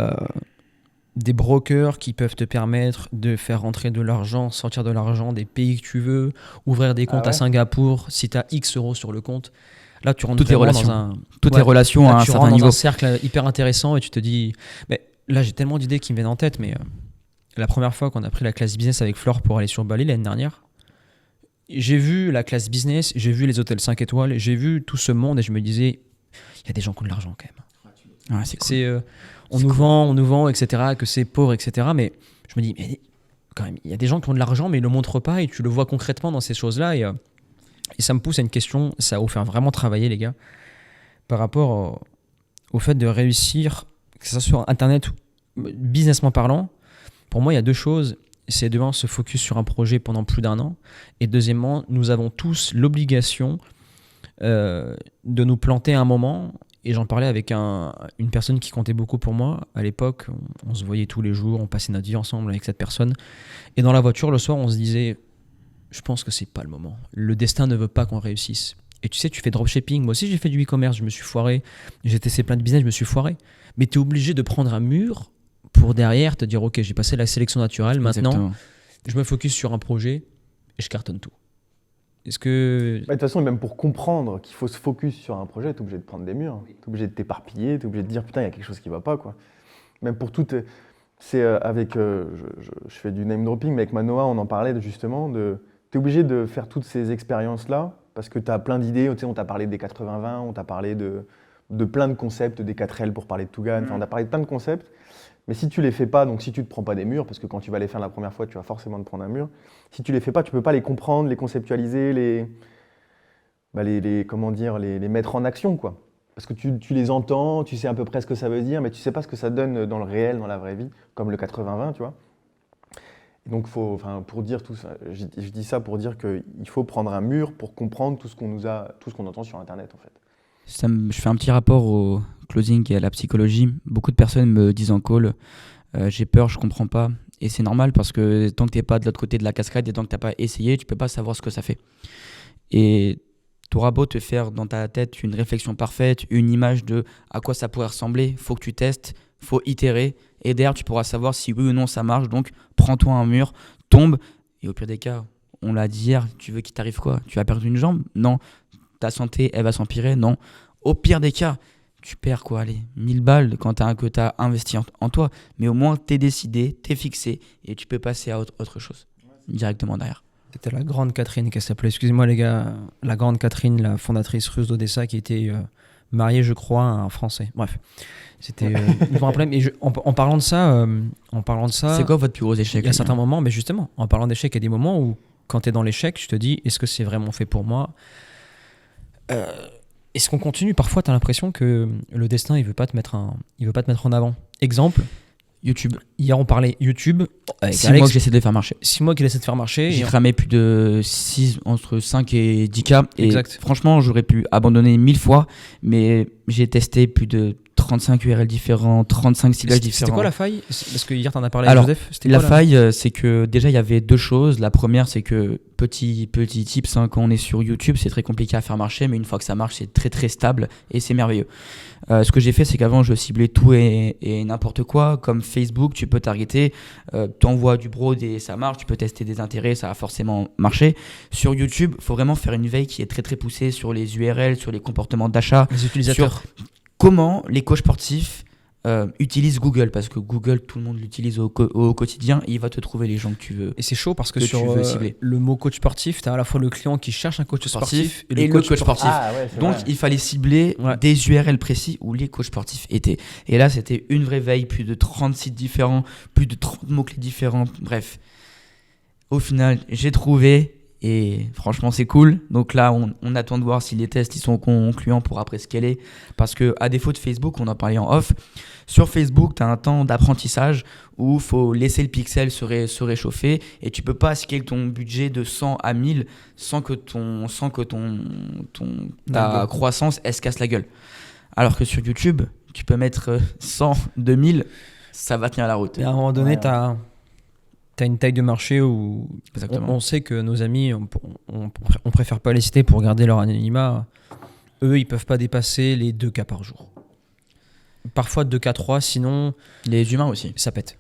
des brokers qui peuvent te permettre de faire rentrer de l'argent, sortir de l'argent des pays que tu veux, ouvrir des comptes à Singapour si tu as X euros sur le compte. Là, tu rentres Toutes les vraiment relations. dans un... Toutes les relations là, à un tu certain rentres niveau. dans un cercle hyper intéressant et tu te dis... Mais là, j'ai tellement d'idées qui me viennent en tête, mais la première fois qu'on a pris la classe business avec Flore pour aller sur Bali l'année dernière, j'ai vu la classe business, j'ai vu les hôtels 5 étoiles, j'ai vu tout ce monde et je me disais, il y a des gens qui ont de l'argent quand même. Ouais, c'est cool. On nous vend, etc., que c'est pauvre, etc. Mais je me dis, mais quand même, il y a des gens qui ont de l'argent, mais ils ne le montrent pas et tu le vois concrètement dans ces choses-là. Et ça me pousse à une question, ça va vous faire vraiment travailler, les gars, par rapport au fait de réussir, que ce soit sur Internet ou businessment parlant. Pour moi, il y a deux choses. C'est de se focus sur un projet pendant plus d'1 an. Et deuxièmement, nous avons tous l'obligation de nous planter à un moment. Et j'en parlais avec une personne qui comptait beaucoup pour moi. À l'époque, on se voyait tous les jours, on passait notre vie ensemble avec cette personne. Et dans la voiture, le soir, on se disait, je pense que c'est pas le moment. Le destin ne veut pas qu'on réussisse. Et tu sais, tu fais dropshipping. Moi aussi, j'ai fait du e-commerce, je me suis foiré. J'ai testé plein de business, je me suis foiré. Mais tu es obligé de prendre un mur pour derrière te dire, ok, j'ai passé la sélection naturelle. Maintenant, Exactement. je me focus sur un projet et je cartonne tout. Est-ce que... De toute façon, même pour comprendre qu'il faut se focus sur un projet, tu es obligé de prendre des murs. Tu es obligé de t'éparpiller, tu es obligé de dire putain, il y a quelque chose qui ne va pas, quoi. Même pour tout. C'est avec. Je fais du name dropping, mais avec Manoa, on en parlait justement. Tu es obligé de faire toutes ces expériences-là parce que tu as plein d'idées. Tu sais, on t'a parlé des 80-20, on t'a parlé de plein de concepts, des 4L pour parler de Tougan. Enfin, on a parlé de plein de concepts. Mais si tu les fais pas, donc si tu te prends pas des murs, parce que quand tu vas les faire la première fois, tu vas forcément te prendre un mur. Si tu les fais pas, tu peux pas les comprendre, les conceptualiser, les mettre en action, quoi. Parce que tu les entends, tu sais à peu près ce que ça veut dire, mais tu sais pas ce que ça donne dans le réel, dans la vraie vie, comme le 80-20, tu vois. Et donc pour dire tout ça, je dis ça pour dire qu'il faut prendre un mur pour comprendre tout ce qu'on entend sur Internet, en fait. Je fais un petit rapport au closing et à la psychologie. Beaucoup de personnes me disent en call, j'ai peur, je comprends pas. Et c'est normal parce que tant que t'es pas de l'autre côté de la cascade et tant que t'as pas essayé, tu peux pas savoir ce que ça fait. Et t'auras beau te faire dans ta tête une réflexion parfaite, une image de à quoi ça pourrait ressembler, faut que tu testes, faut itérer. Et derrière, tu pourras savoir si oui ou non ça marche. Donc, prends-toi un mur, tombe. Et au pire des cas, on l'a dit hier, tu veux qu'il t'arrive quoi? Tu as perdu une jambe? Non. Ta santé, elle va s'empirer? Non. Au pire des cas, tu perds quoi? Allez, 1000 balles quand que tu as investi en toi. Mais au moins, tu es décidé, tu es fixé et tu peux passer à autre chose directement derrière. C'était la grande Catherine qu'elle s'appelait. Excusez-moi les gars, la grande Catherine, la fondatrice russe d'Odessa qui était mariée, je crois, à un Français. Bref, c'était un problème. Et en parlant de ça, c'est quoi votre plus gros échec? Il y a certains moments, mais justement, en parlant d'échec, il y a des moments où quand tu es dans l'échec, tu te dis, est-ce que c'est vraiment fait pour moi? Est-ce qu'on continue? Parfois, tu as l'impression que le destin, il veut pas te mettre en avant. Exemple, YouTube. Hier, on parlait YouTube. 6 mois que j'essaie de les faire marcher. 6 mois qu'il essaie de faire marcher. J'ai cramé plus de entre 5 et 10K. Et exact. Franchement, j'aurais pu abandonner 1000 fois, mais j'ai testé plus de 35 URL différents, 35 ciblages différents. C'était quoi la faille? Parce que hier, tu en as parlé avec Joseph. La faille, c'est que déjà, il y avait deux choses. La première, c'est que petit tips, quand on est sur YouTube, c'est très compliqué à faire marcher, mais une fois que ça marche, c'est très très stable et c'est merveilleux. Ce que j'ai fait, c'est qu'avant, je ciblais tout et n'importe quoi. Comme Facebook, tu peux targeter, t'envoies du broad et ça marche. Tu peux tester des intérêts, ça va forcément marcher. Sur YouTube, il faut vraiment faire une veille qui est très très poussée sur les URL, sur les comportements d'achat, les utilisateurs. sur comment les coachs sportifs utilisent Google, parce que Google, tout le monde l'utilise au quotidien et il va te trouver les gens que tu veux. Et c'est chaud parce que tu sur veux cibler. Le mot coach sportif, tu as à la fois le client qui cherche un coach sportif et le coach sportif. Ah, ouais, donc vrai. il fallait cibler des URL précis où les coachs sportifs étaient. Et là, c'était une vraie veille, plus de 30 sites différents, plus de 30 mots-clés différents. Bref, au final, j'ai trouvé. Et franchement, c'est cool. Donc là, on attend de voir si les tests ils sont concluants pour après scaler. Parce que à défaut de Facebook, on en parlait en off, sur Facebook, tu as un temps d'apprentissage où il faut laisser le pixel se réchauffer et tu peux pas scaler ton budget de 100 à 1000 sans que ta croissance elle se casse la gueule. Alors que sur YouTube, tu peux mettre 100, 2000, ça va tenir la route. Et à un moment donné, tu as une taille de marché où on sait que nos amis, on préfère pas les citer pour garder leur anonymat. Eux, ils peuvent pas dépasser les 2K par jour. Parfois 2K 3, sinon... Les humains aussi. Ça pète.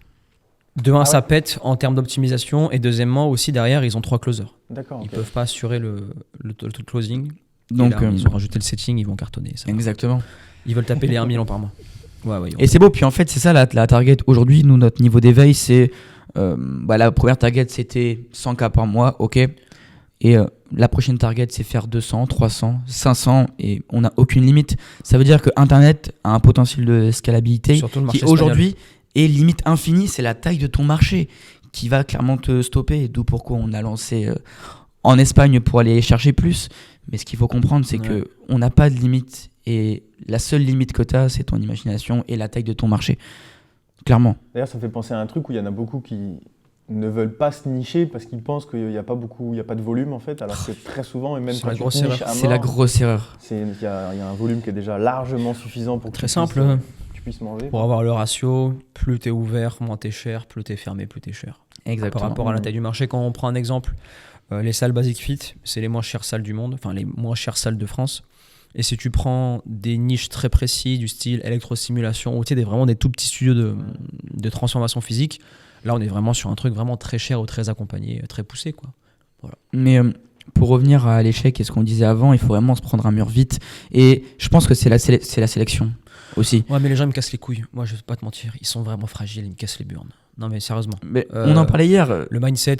De un, Ah ça ouais. pète en termes d'optimisation. Et deuxièmement, aussi derrière, ils ont 3 closers. D'accord. Ils ok. peuvent pas assurer le closing. Donc, Et là, ils ont rajouté le setting, ils vont cartonner. Ça va. exactement. Ils veulent taper les 1 million par mois. Ouais. Et c'est beau. Puis en fait, c'est ça la target. Aujourd'hui, nous, notre niveau d'éveil, c'est. La première target, c'était 100K par mois, ok. Et la prochaine target, c'est faire 200, 300, 500. Et on n'a aucune limite. Ça veut dire que Internet a un potentiel de scalabilité Surtout le marché qui aujourd'hui est limite infinie. C'est la taille de ton marché qui va clairement te stopper. D'où pourquoi on a lancé en Espagne pour aller chercher plus. Mais ce qu'il faut comprendre, c'est Ouais. qu'on n'a pas de limite. Et la seule limite que tu as, c'est ton imagination et la taille de ton marché. Clairement. D'ailleurs, ça me fait penser à un truc où il y en a beaucoup qui ne veulent pas se nicher parce qu'ils pensent qu'il n'y a pas beaucoup, il y a pas de volume en fait, alors que très souvent, et même C'est quand la tu grosse te niches erreur. à C'est la mort, grosse erreur. il y a un volume qui est déjà largement suffisant pour que Très tu simple. puisses, tu puisses manger. Pour avoir le ratio, plus t'es ouvert, moins t'es cher, plus t'es fermé, plus t'es cher. Exactement. Par rapport à la taille du marché, quand on prend un exemple, les salles Basic Fit, c'est les moins chères salles du monde, enfin les moins chères salles de France. Et si tu prends des niches très précises du style électrostimulation ou vraiment des tout petits studios de transformation physique, là on est vraiment sur un truc vraiment très cher ou très accompagné, très poussé quoi. Mais pour revenir à l'échec et ce qu'on disait avant, il faut vraiment se prendre un mur vite. Et je pense que c'est la sélection aussi. Ouais, mais les gens ils me cassent les couilles. Moi je vais pas te mentir, ils sont vraiment fragiles, ils me cassent les burnes. Non mais sérieusement. Mais on en parlait hier. Le mindset,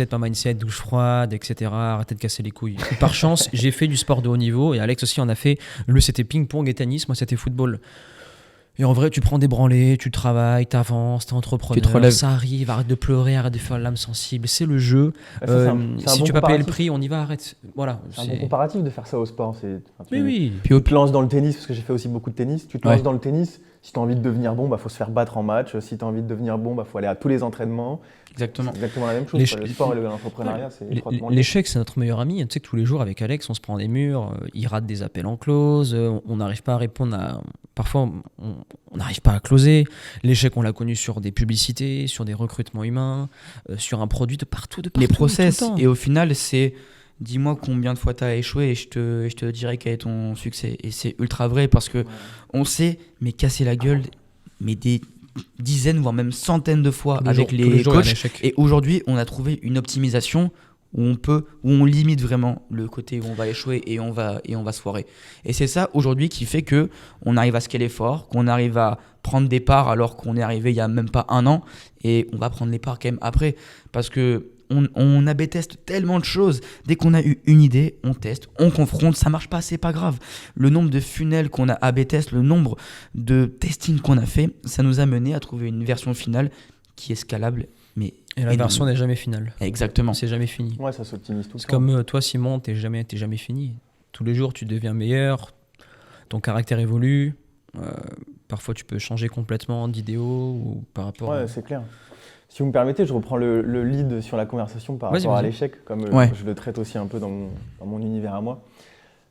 pas mindset, douche froide, etc. Arrêtez de casser les couilles. Et par chance, j'ai fait du sport de haut niveau et Alex aussi en a fait. Lui, c'était ping-pong et tennis. Moi, c'était football. Et en vrai, tu prends des branlées, tu travailles, t'avances, t'es entrepreneur. Tu te relèves. Ça arrive, arrête de pleurer, arrête de faire l'âme sensible. C'est le jeu. Ah, ça, c'est un Si bon tu peux payer le comparatif. prix, on y va, arrête. Voilà. C'est un bon comparatif de faire ça au sport. Oui, oui. Puis au Tu te lances dans le tennis, parce que j'ai fait aussi beaucoup de tennis. Tu te Ouais. lances dans le tennis, si tu as envie de devenir bon, faut se faire battre en match. Si tu as envie de devenir bon, faut aller à tous les entraînements. Exactement. C'est exactement la même chose. Les quoi. Le sport et l'entrepreneuriat, c'est étroitement lié. L'échec, c'est notre meilleur ami. Tu sais que tous les jours, avec Alex, on se prend des murs, il rate des appels en close, on n'arrive pas à répondre à. Parfois, on n'arrive pas à closer. L'échec, on l'a connu sur des publicités, sur des recrutements humains, sur un produit de partout. Les tout process. le temps. Et au final, c'est dis-moi combien de fois tu as échoué et je te dirai quel est ton succès. Et c'est ultra vrai parce que on sait, mais casser la gueule, mais des dizaines, voire même centaines de fois Tous les avec jours, tous les jours, il y a un coachs. échec. Et aujourd'hui, on a trouvé une optimisation où on limite vraiment le côté où on va échouer et on va se foirer. Et c'est ça aujourd'hui qui fait que on arrive à scaler fort, qu'on arrive à prendre des parts alors qu'on est arrivé il y a même pas un an et on va prendre les parts quand même après parce que on A/B teste tellement de choses. Dès qu'on a eu une idée, on teste, on confronte, ça marche pas, c'est pas grave. Le nombre de funnels qu'on a A/B test, le nombre de testing qu'on a fait, ça nous a mené à trouver une version finale qui est scalable. Mais Et la version n'est jamais finale. exactement. C'est jamais fini. Ouais, ça s'optimise tout le C'est temps. comme toi, Simon, t'es jamais fini. Tous les jours, tu deviens meilleur, ton caractère évolue. Parfois, tu peux changer complètement d'idéaux ou par rapport. Ouais, c'est clair. Si vous me permettez, je reprends le lead sur la conversation par Vas-y, rapport à vas-y. l'échec, comme Ouais. je le traite aussi un peu dans mon univers à moi.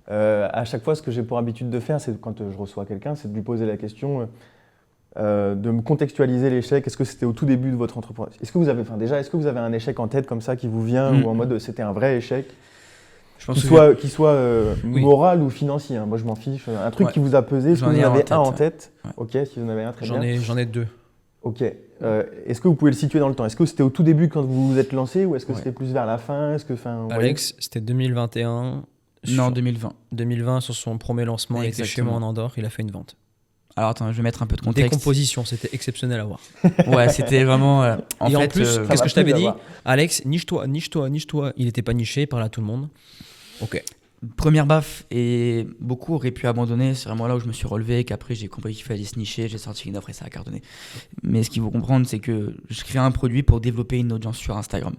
À chaque fois, ce que j'ai pour habitude de faire, c'est quand je reçois quelqu'un, c'est de lui poser la question, de me contextualiser l'échec. Est-ce que c'était au tout début de votre entreprise? Est-ce que vous avez un échec en tête comme ça qui vous vient, ou en mode c'était un vrai échec, Je pense qui soit Oui. moral ou financier, hein. Moi, je m'en fiche. Un truc Ouais. qui vous a pesé, est-ce que J'en vous ai en un avez en un en tête, tête? Ok, si vous en avez un, très bien. J'en ai 2. Ok. Est-ce que vous pouvez le situer dans le temps? Est-ce que c'était au tout début quand vous vous êtes lancé, ou est-ce que Ouais. c'était plus vers la fin? vous Alex, c'était 2021. non, 2020. 2020, sur son premier lancement, il était chez moi en Andorre, il a fait une vente. Alors attends, je vais mettre un peu de contexte. Décomposition, c'était exceptionnel à voir. Ouais, c'était vraiment. En Et en fait, plus, Ça qu'est-ce m'a que je t'avais plu dit? d'avoir- Alex, niche-toi. Il n'était pas niché, il parlait à tout le monde. Ok. première baffe, et beaucoup auraient pu abandonner. C'est vraiment là où je me suis relevé, qu'après j'ai compris qu'il fallait se nicher, j'ai sorti une offre et ça a cartonné. Mais ce qu'il faut comprendre, c'est que je crée un produit pour développer une audience sur Instagram.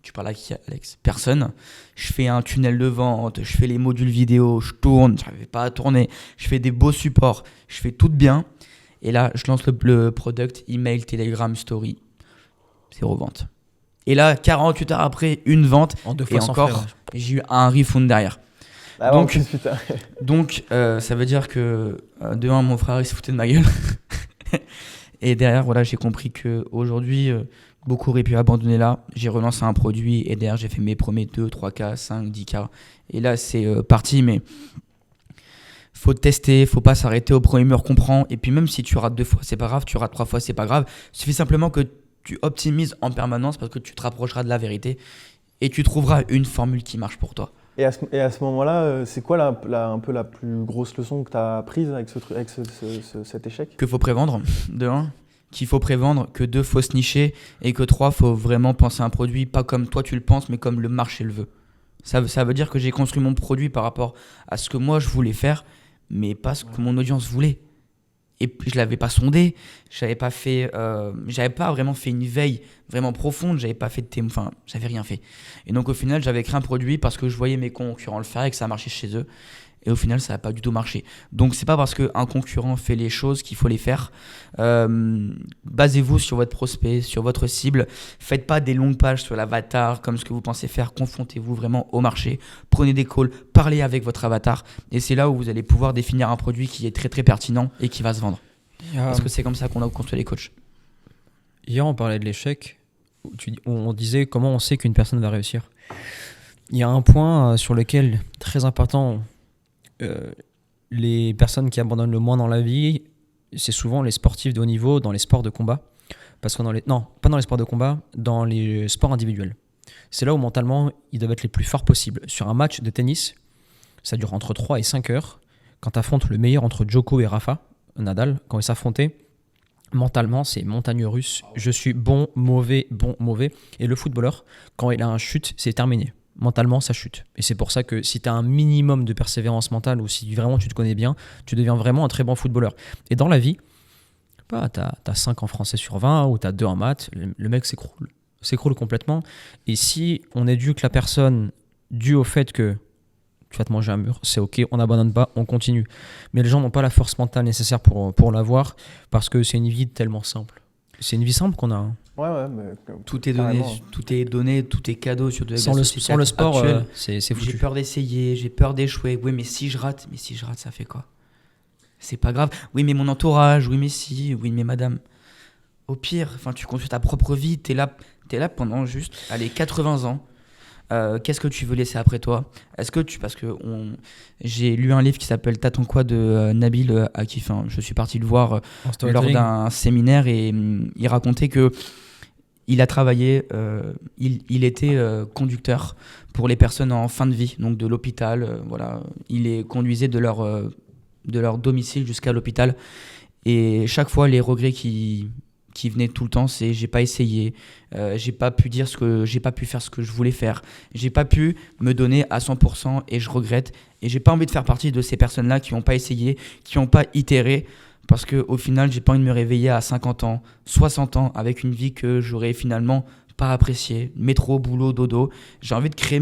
Tu parles à qui, Alex? Personne. Je fais un tunnel de vente, je fais les modules vidéo, je tourne, j'arrivais pas à tourner, je fais des beaux supports, je fais tout bien. Et là, je lance le product, email, Telegram, story, zéro vente. Et là, 48 heures après, une vente, En 2 et fois sans encore, frais, ouais. j'ai eu un refund derrière. Ah, Donc- en plus, putain. Donc, ça veut dire que, de un, mon frère, il se foutait de ma gueule. Et derrière, voilà, j'ai compris qu'aujourd'hui, beaucoup auraient pu abandonner là. J'ai relancé un produit et derrière, j'ai fait mes premiers 2, 3K, 5, 10K. Et là, c'est parti, mais faut tester, faut pas s'arrêter au premier mur qu'on prend. Et puis même si tu rates 2 fois, c'est pas grave, tu rates 3 fois, c'est pas grave. Il suffit simplement que tu optimises en permanence parce que tu te rapprocheras de la vérité et tu trouveras une formule qui marche pour toi. Et à ce moment-là, c'est quoi un peu la plus grosse leçon que tu as apprise avec, cet échec? Qu'il faut prévendre, de 1, qu'il faut prévendre, que 2, faut se nicher, et que 3, faut vraiment penser à un produit, pas comme toi tu le penses, mais comme le marché le veut. Ça veut dire que j'ai construit mon produit par rapport à ce que moi je voulais faire, mais pas ce que mon audience voulait. Et je l'avais pas sondé, j'avais pas vraiment fait une veille vraiment profonde, j'avais rien fait. Et donc au final, j'avais créé un produit parce que je voyais mes concurrents le faire et que ça marchait chez eux. Et au final, ça n'a pas du tout marché. Donc c'est pas parce qu'un concurrent fait les choses qu'il faut les faire. Basez-vous sur votre prospect, sur votre cible. Faites pas des longues pages sur l'avatar comme ce que vous pensez faire. Confrontez-vous vraiment au marché. Prenez des calls, parlez avec votre avatar. Et c'est là où vous allez pouvoir définir un produit qui est très très pertinent et qui va se vendre. Parce que c'est comme ça qu'on a construit les coachs. Hier, on parlait de l'échec. On disait comment on sait qu'une personne va réussir. Il y a un point sur lequel, très important, les personnes qui abandonnent le moins dans la vie, c'est souvent les sportifs de haut niveau dans les sports de combat. Pas dans les sports de combat, dans les sports individuels. C'est là où mentalement, ils doivent être les plus forts possibles. Sur un match de tennis, ça dure entre 3 et 5 heures. Quand tu affrontes le meilleur entre Djoko et Rafa, Nadal, quand ils s'affrontaient, mentalement, c'est montagne russe. Je suis bon, mauvais. Et le footballeur, quand il a un chute, c'est terminé. Mentalement, ça chute. Et c'est pour ça que si tu as un minimum de persévérance mentale ou si vraiment tu te connais bien, tu deviens vraiment un très bon footballeur. Et dans la vie, tu as 5 en français sur 20 ou tu as 2 en maths, le mec s'écroule complètement. Et si on éduque la personne dû au fait que tu vas te manger un mur, c'est ok, on n'abandonne pas, on continue. Mais les gens n'ont pas la force mentale nécessaire pour l'avoir parce que c'est une vie tellement simple. C'est une vie simple qu'on a. Ouais, mais tout est donné, tout est cadeau sur sans le sport, c'est foutu. J'ai peur d'essayer, j'ai peur d'échouer. Oui, mais si je rate, ça fait quoi? C'est pas grave. Oui, mais mon entourage, oui, mais si, oui, mais madame. Au pire, tu construis ta propre vie, t'es là pendant juste, 80 ans. Qu'est-ce que tu veux laisser après toi? J'ai lu un livre qui s'appelle T'attends quoi de Nabil Akif. Je suis parti le voir lors d'un séminaire et il racontait que il a travaillé, il était conducteur pour les personnes en fin de vie, donc de l'hôpital. Voilà, il les conduisait de leur domicile jusqu'à l'hôpital. Et chaque fois, les regrets qui venaient tout le temps, c'est j'ai pas essayé, j'ai pas pu faire ce que je voulais faire, j'ai pas pu me donner à 100% et je regrette. Et j'ai pas envie de faire partie de ces personnes-là qui n'ont pas essayé, qui n'ont pas itéré. Parce qu'au final, j'ai pas envie de me réveiller à 50 ans, 60 ans, avec une vie que j'aurais finalement pas appréciée. Métro, boulot, dodo. J'ai envie de créer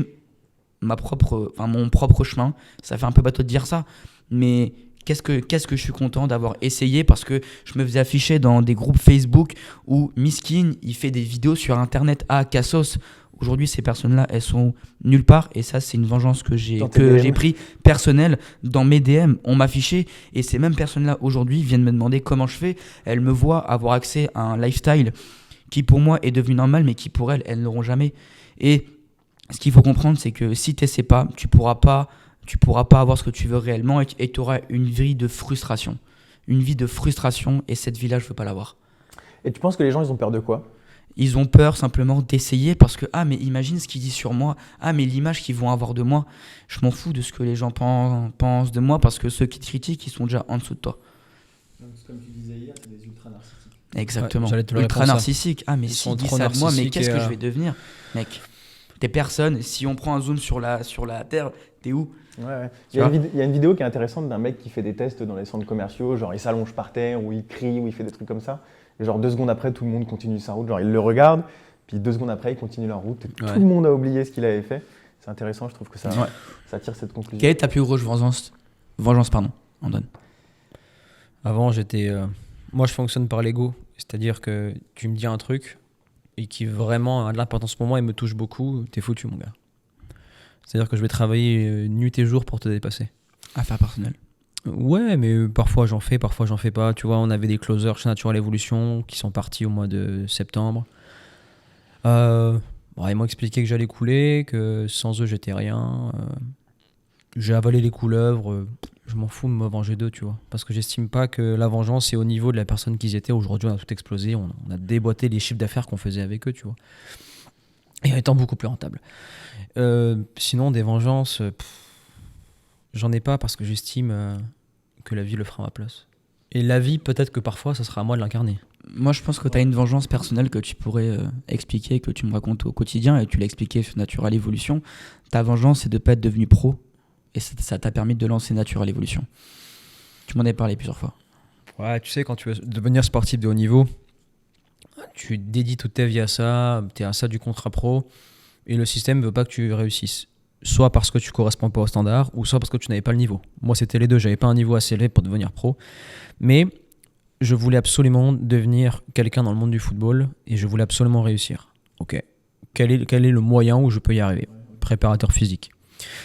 mon propre chemin. Ça fait un peu bateau de dire ça. Mais qu'est-ce que je suis content d'avoir essayé, parce que je me faisais afficher dans des groupes Facebook où Miskin, il fait des vidéos sur Internet à Cassos. Aujourd'hui, ces personnes-là, elles sont nulle part. Et ça, c'est une vengeance que j'ai pris personnelle dans mes DM. On m'affichait. Et ces mêmes personnes-là, aujourd'hui, viennent me demander comment je fais. Elles me voient avoir accès à un lifestyle qui, pour moi, est devenu normal, mais qui, pour elles n'auront jamais. Et ce qu'il faut comprendre, c'est que si tu n'essaies pas, tu pourras pas avoir ce que tu veux réellement et tu auras une vie de frustration. Une vie de frustration. Et cette vie-là, je ne veux pas l'avoir. Et tu penses que les gens, ils ont peur de quoi ? Ils ont peur simplement d'essayer parce que mais imagine ce qu'ils disent sur moi, mais l'image qu'ils vont avoir de moi. Je m'en fous de ce que les gens pensent de moi, parce que ceux qui te critiquent, ils sont déjà en dessous de toi. Donc, comme tu disais hier, c'est des ultra narcissiques. Exactement. Ouais, ultra narcissiques. Mais si ils disent ça de moi, mais qu'est-ce que je vais devenir, mec? T'es personne. Si on prend un zoom sur la Terre, t'es où? Ouais. Il y a une vidéo qui est intéressante d'un mec qui fait des tests dans les centres commerciaux, genre il s'allonge par terre, ou il crie, ou il fait des trucs comme ça. Et genre 2 secondes après, tout le monde continue sa route. Genre il le regarde, puis 2 secondes après, il continue leur route. Et tout le monde a oublié ce qu'il avait fait. C'est intéressant, je trouve que ça tire cette conclusion. Quelle est ta plus grosse vengeance, Andon? Avant, moi, je fonctionne par l'ego. C'est-à-dire que tu me dis un truc et qui vraiment a de l'importance pour moi et me touche beaucoup, t'es foutu, mon gars. C'est-à-dire que je vais travailler nuit et jour pour te dépasser. Affaire personnelle. Ouais, mais parfois j'en fais pas. Tu vois, on avait des closers chez Natural Evolution qui sont partis au mois de septembre. Ils m'ont expliqué que j'allais couler, que sans eux j'étais rien. J'ai avalé les couleuvres, je m'en fous de me venger d'eux, tu vois. Parce que j'estime pas que la vengeance est au niveau de la personne qu'ils étaient. Aujourd'hui, on a tout explosé. On a déboîté les chiffres d'affaires qu'on faisait avec eux, tu vois. Et en étant beaucoup plus rentable. Sinon, des vengeances, j'en ai pas parce que j'estime que la vie le fera à ma place. Et la vie, peut-être que parfois, ça sera à moi de l'incarner. Moi, je pense que tu as une vengeance personnelle que tu pourrais expliquer, que tu me racontes au quotidien, et tu l'as expliqué sur Natural Evolution. Ta vengeance, c'est de ne pas être devenu pro, et ça t'a permis de lancer Natural Evolution. Tu m'en as parlé plusieurs fois. Ouais, tu sais, quand tu veux devenir sportif de haut niveau, tu dédies toute ta vie à ça, tu es à ça du contrat pro, et le système ne veut pas que tu réussisses. Soit parce que tu ne corresponds pas au standard, ou soit parce que tu n'avais pas le niveau. Moi, c'était les deux. Je n'avais pas un niveau assez élevé pour devenir pro. Mais je voulais absolument devenir quelqu'un dans le monde du football, et je voulais absolument réussir. Ok. Quel est le moyen où je peux y arriver ? Préparateur physique.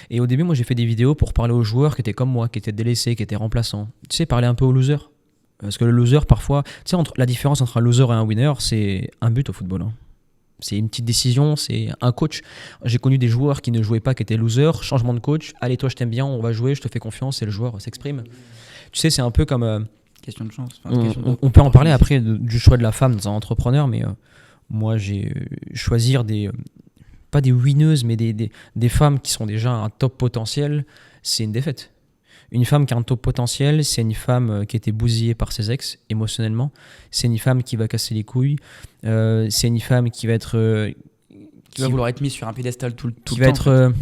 Et au début, moi, j'ai fait des vidéos pour parler aux joueurs qui étaient comme moi, qui étaient délaissés, qui étaient remplaçants. Tu sais, parler un peu aux losers. Parce que le loser, parfois... Tu sais, la différence entre un loser et un winner, c'est un but au football. Hein. C'est une petite décision, c'est un coach. J'ai connu des joueurs qui ne jouaient pas, qui étaient losers. Changement de coach. Allez, toi, je t'aime bien, on va jouer, je te fais confiance, et le joueur s'exprime. Tu sais, c'est un peu comme... Question de chance. On peut en parler après du choix de la femme dans un entrepreneur, mais moi, j'ai choisir pas des winneuses, mais des femmes qui sont déjà à un top potentiel, c'est une défaite. Une femme qui a un top potentiel, c'est une femme qui a été bousillée par ses ex émotionnellement. C'est une femme qui va casser les couilles. C'est une femme qui va être... qui va vouloir être mise sur un piédestal tout le temps. Qui va être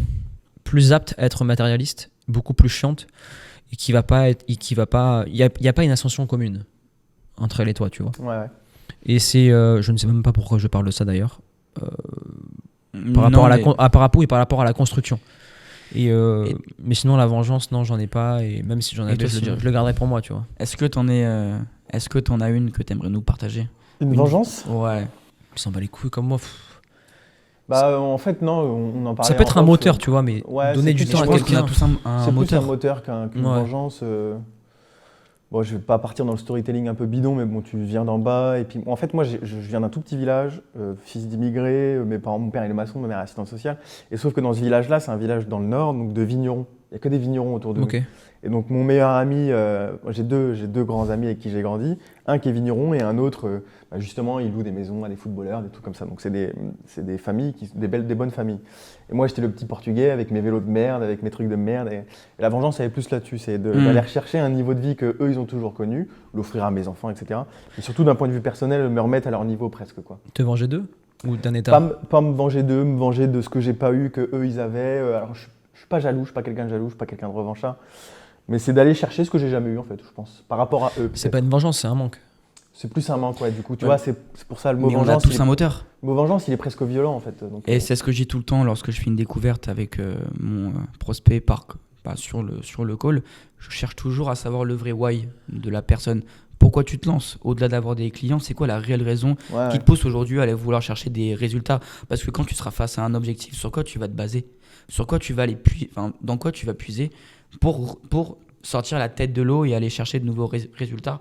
plus apte à être matérialiste, beaucoup plus chiante, et qui va pas être... Il n'y a pas une ascension commune entre elle et toi, tu vois. Ouais. Et c'est... je ne sais même pas pourquoi je parle de ça d'ailleurs. Par rapport à la construction. Mais sinon, la vengeance, non, j'en ai pas. Et même si j'en avais, je le garderais pour moi, tu vois. Est-ce que t'en as une que t'aimerais nous partager ? Une vengeance ? Ouais. Il s'en bat les couilles comme moi. Bah, en fait, non, on en parlait. Ça peut être un moteur, tu vois, mais ouais, donner du temps à quelqu'un. C'est plus un moteur qu'une vengeance. Bon, je vais pas partir dans le storytelling un peu bidon, mais bon, tu viens d'en bas. Et puis, en fait, moi, je viens d'un tout petit village, fils d'immigrés. Mon père, il est maçon, ma mère est assistante sociale. Et sauf que dans ce village-là, c'est un village dans le nord, donc de vignerons. Il n'y a que des vignerons autour de nous. Et donc, mon meilleur ami, j'ai deux grands amis avec qui j'ai grandi. Un qui est vigneron et un autre, justement, il loue des maisons à des footballeurs, des trucs comme ça. Donc, c'est des familles, des bonnes familles. Et moi, j'étais le petit portugais avec mes vélos de merde, avec mes trucs de merde. Et la vengeance, elle est plus là-dessus. C'est d'aller rechercher un niveau de vie qu'eux, ils ont toujours connu, l'offrir à mes enfants, etc. Et surtout, d'un point de vue personnel, me remettre à leur niveau presque, quoi. Te venger d'eux ? Ou d'un état ? Pas me venger d'eux, me venger de ce que j'ai pas eu, que eux, ils avaient. Alors, je suis pas jaloux, je suis pas quelqu'un de jaloux, je suis pas quelqu'un de revanchard. Mais c'est d'aller chercher ce que j'ai jamais eu, en fait, je pense, par rapport à eux. C'est pas une vengeance, c'est un manque. C'est plus un manque, ouais. Du coup, tu vois, c'est pour ça le mot mais vengeance. On a tous un moteur. Le mot vengeance, il est presque violent, en fait. Donc, et c'est ce que je dis tout le temps lorsque je fais une découverte avec mon prospect sur le call. Je cherche toujours à savoir le vrai why de la personne. Pourquoi tu te lances ? Au-delà d'avoir des clients, c'est quoi la réelle raison qui te pousse aujourd'hui à aller vouloir chercher des résultats ? Parce que quand tu seras face à un objectif, sur quoi tu vas te baser ? Sur quoi tu vas aller dans quoi tu vas puiser pour sortir la tête de l'eau et aller chercher de nouveaux résultats ?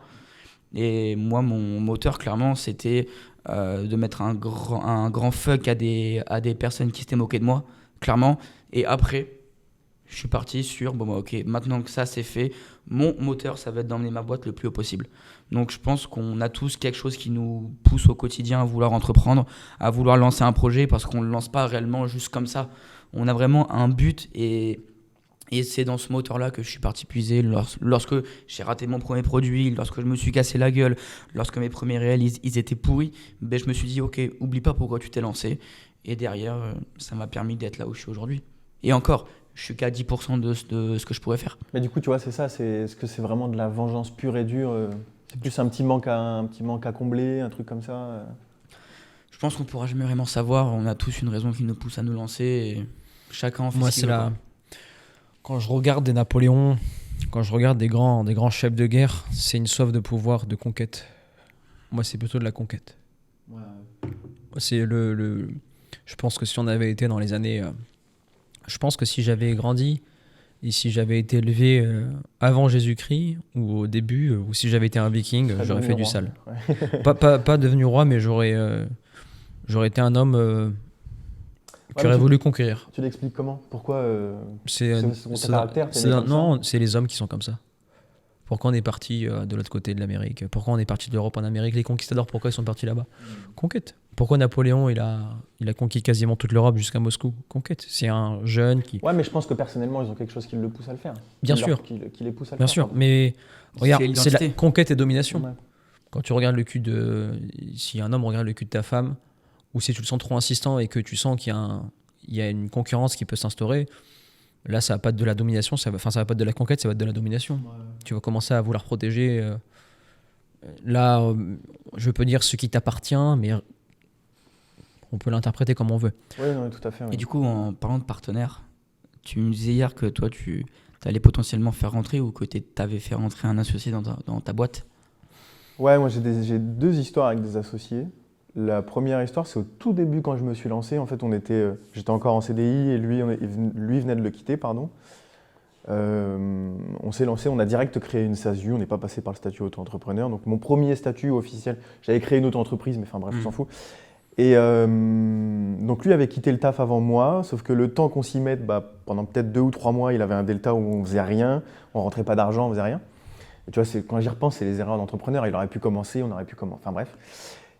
Et moi, mon moteur, clairement, c'était de mettre un grand fuck à des personnes qui s'étaient moquées de moi, clairement. Et après, je suis parti sur, ok, maintenant que ça c'est fait, mon moteur, ça va être d'emmener ma boîte le plus haut possible. Donc je pense qu'on a tous quelque chose qui nous pousse au quotidien à vouloir entreprendre, à vouloir lancer un projet, parce qu'on ne le lance pas réellement juste comme ça. On a vraiment un but et c'est dans ce moteur-là que je suis parti puiser lorsque j'ai raté mon premier produit, lorsque je me suis cassé la gueule, lorsque mes premiers réels ils étaient pourris. Je me suis dit, ok, oublie pas pourquoi tu t'es lancé. Et derrière, ça m'a permis d'être là où je suis aujourd'hui. Et encore, je suis qu'à 10% de ce que je pourrais faire. Mais du coup, tu vois, c'est ça. Est-ce que c'est vraiment de la vengeance pure et dure ? C'est plus un petit manque à combler, un truc comme ça Je pense qu'on pourra jamais vraiment savoir. On a tous une raison qui nous pousse à nous lancer. Et chacun en fait ce qu'il veut. Quand je regarde des Napoléons, quand je regarde des grands chefs de guerre, c'est une soif de pouvoir, de conquête. Moi, c'est plutôt de la conquête. Ouais. C'est je pense que si on avait été dans les années... je pense que si j'avais grandi et si j'avais été élevé avant Jésus-Christ ou au début, ou si j'avais été un viking, j'aurais fait du sale. Ouais. pas devenu roi, mais j'aurais été un homme qui aurait mais voulu conquérir. Tu l'expliques comment? Pourquoi C'est ton caractère, t'es né comme ça? non, c'est les hommes qui sont comme ça. Pourquoi on est parti de l'autre côté de l'Amérique? Pourquoi on est parti de l'Europe en Amérique? Les conquistadors, pourquoi ils sont partis là-bas? Conquête. Pourquoi Napoléon, il a conquis quasiment toute l'Europe jusqu'à Moscou? Conquête. C'est un jeune qui... Ouais, mais je pense que personnellement, ils ont quelque chose qui le pousse à le faire. Bien sûr. Qui les pousse à le Bien faire. sûr, pardon. mais regarde, C'est c'est la l'identité. conquête et domination. Ouais. Quand tu regardes le cul de... Si un homme regarde le cul de ta femme, ou si tu le sens trop insistant et que tu sens qu'il y a une concurrence qui peut s'instaurer, là, ça va pas être de la domination, ça va pas être de la conquête, ça va être de la domination. Tu vas commencer à vouloir protéger. Là, je peux dire ce qui t'appartient, mais on peut l'interpréter comme on veut. Oui, non, tout à fait. Et Oui. du coup, en parlant de partenaire, tu me disais hier que toi, tu allais potentiellement faire rentrer ou que tu avais fait rentrer un associé dans ta boîte. Ouais, moi j'ai 2 histoires avec des associés. La première histoire, c'est au tout début quand je me suis lancé. En fait, j'étais encore en CDI et lui venait de le quitter, pardon. On s'est lancé, on a direct créé une SASU, on n'est pas passé par le statut auto-entrepreneur. Donc mon premier statut officiel, j'avais créé une auto-entreprise, mais enfin bref, on s'en fout. Et donc lui avait quitté le taf avant moi, sauf que le temps qu'on s'y mette, pendant peut-être 2 ou 3 mois, il avait un delta où on faisait rien, on rentrait pas d'argent, on faisait rien. Et tu vois, quand j'y repense, c'est les erreurs d'entrepreneur. Il aurait pu commencer, on aurait pu commencer. Enfin bref.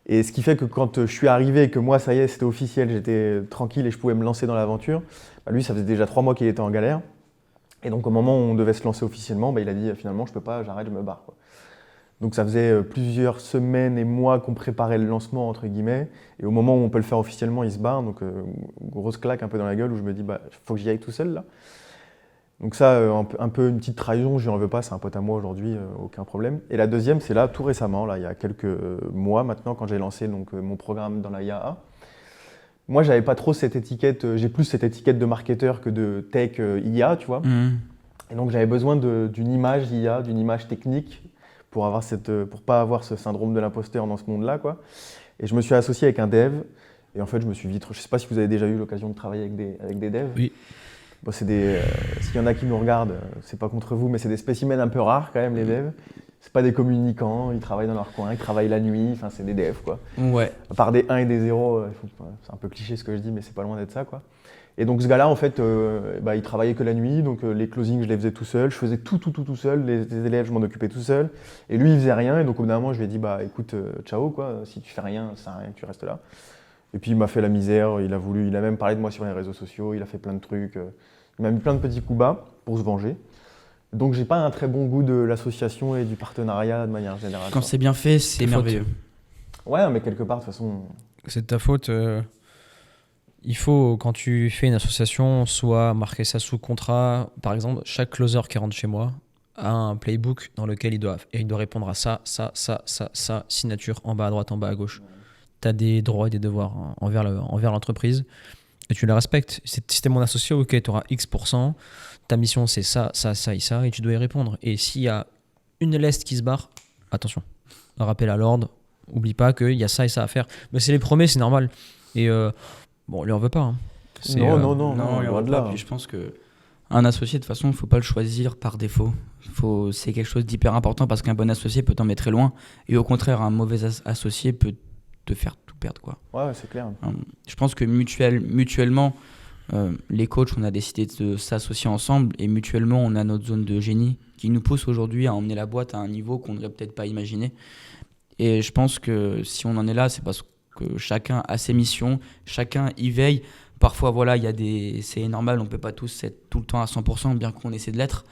Et ce qui fait que quand je suis arrivé et que moi, ça y est, c'était officiel, j'étais tranquille et je pouvais me lancer dans l'aventure, lui, ça faisait déjà 3 mois qu'il était en galère. Et donc au moment où on devait se lancer officiellement, il a dit finalement, je peux pas, j'arrête, je me barre, quoi. Donc ça faisait plusieurs semaines et mois qu'on préparait le lancement, entre guillemets. Et au moment où on peut le faire officiellement, il se barre. Donc grosse claque un peu dans la gueule où je me dis, faut que j'y aille tout seul là. Donc ça, un peu une petite trahison, je lui en veux pas, c'est un pote à moi aujourd'hui, aucun problème. Et la deuxième, c'est là, tout récemment, là, il y a quelques mois maintenant, quand j'ai lancé mon programme dans la IAA. Moi, j'avais pas trop cette étiquette, j'ai plus cette étiquette de marketeur que de tech IA, tu vois. Et donc j'avais besoin d'une image IA, d'une image technique pour pas avoir ce syndrome de l'imposteur dans ce monde-là, quoi. Et je me suis associé avec un dev. Et en fait, je me suis vite... Je sais pas si vous avez déjà eu l'occasion de travailler avec des devs. Oui. Bon, s'il y en a qui nous regardent, c'est pas contre vous, mais c'est des spécimens un peu rares quand même, les devs. C'est pas des communicants, ils travaillent dans leur coin, ils travaillent la nuit, enfin c'est des devs, quoi. Ouais. À part des 1 et des 0, c'est un peu cliché ce que je dis, mais c'est pas loin d'être ça, quoi. Et donc ce gars-là, en fait, il travaillait que la nuit, donc les closings, je les faisais tout seul, je faisais tout seul, les élèves, je m'en occupais tout seul. Et lui, il faisait rien, et donc au bout d'un moment, je lui ai dit, écoute, ciao, quoi, si tu fais rien, ça sert à rien que tu restes là. Et puis il m'a fait la misère, il a même parlé de moi sur les réseaux sociaux, il a fait plein de trucs, il m'a mis plein de petits coups bas pour se venger. Donc j'ai pas un très bon goût de l'association et du partenariat de manière générale. Quand c'est bien fait, c'est merveilleux. Ouais, mais quelque part, de toute façon... C'est de ta faute. Il faut, quand tu fais une association, soit marquer ça sous contrat. Par exemple, chaque closer qui rentre chez moi a un playbook dans lequel il doit répondre à ça, signature en bas à droite, en bas à gauche. Tu as des droits et des devoirs envers l'entreprise et tu les respectes. Si t'es mon associé, ok, tu auras X%. Ta mission, c'est ça, et tu dois y répondre. Et s'il y a une leste qui se barre, attention, rappel à l'ordre, oublie pas qu'il y a ça et ça à faire. Mais c'est les premiers, c'est normal. Et bon, on lui en veut pas. Hein. Non, loin de là. Puis je pense que un associé, de toute façon, il ne faut pas le choisir par défaut. C'est quelque chose d'hyper important parce qu'un bon associé peut t'emmener très loin. Et au contraire, un mauvais associé peut te faire tout perdre, quoi. Ouais, c'est clair. Je pense que mutuellement, les coachs, on a décidé de s'associer ensemble et mutuellement, on a notre zone de génie qui nous pousse aujourd'hui à emmener la boîte à un niveau qu'on n'aurait peut-être pas imaginé. Et je pense que si on en est là, c'est parce que chacun a ses missions, chacun y veille. Parfois, voilà, c'est normal, on ne peut pas tous être tout le temps à 100%, bien qu'on essaie de l'être.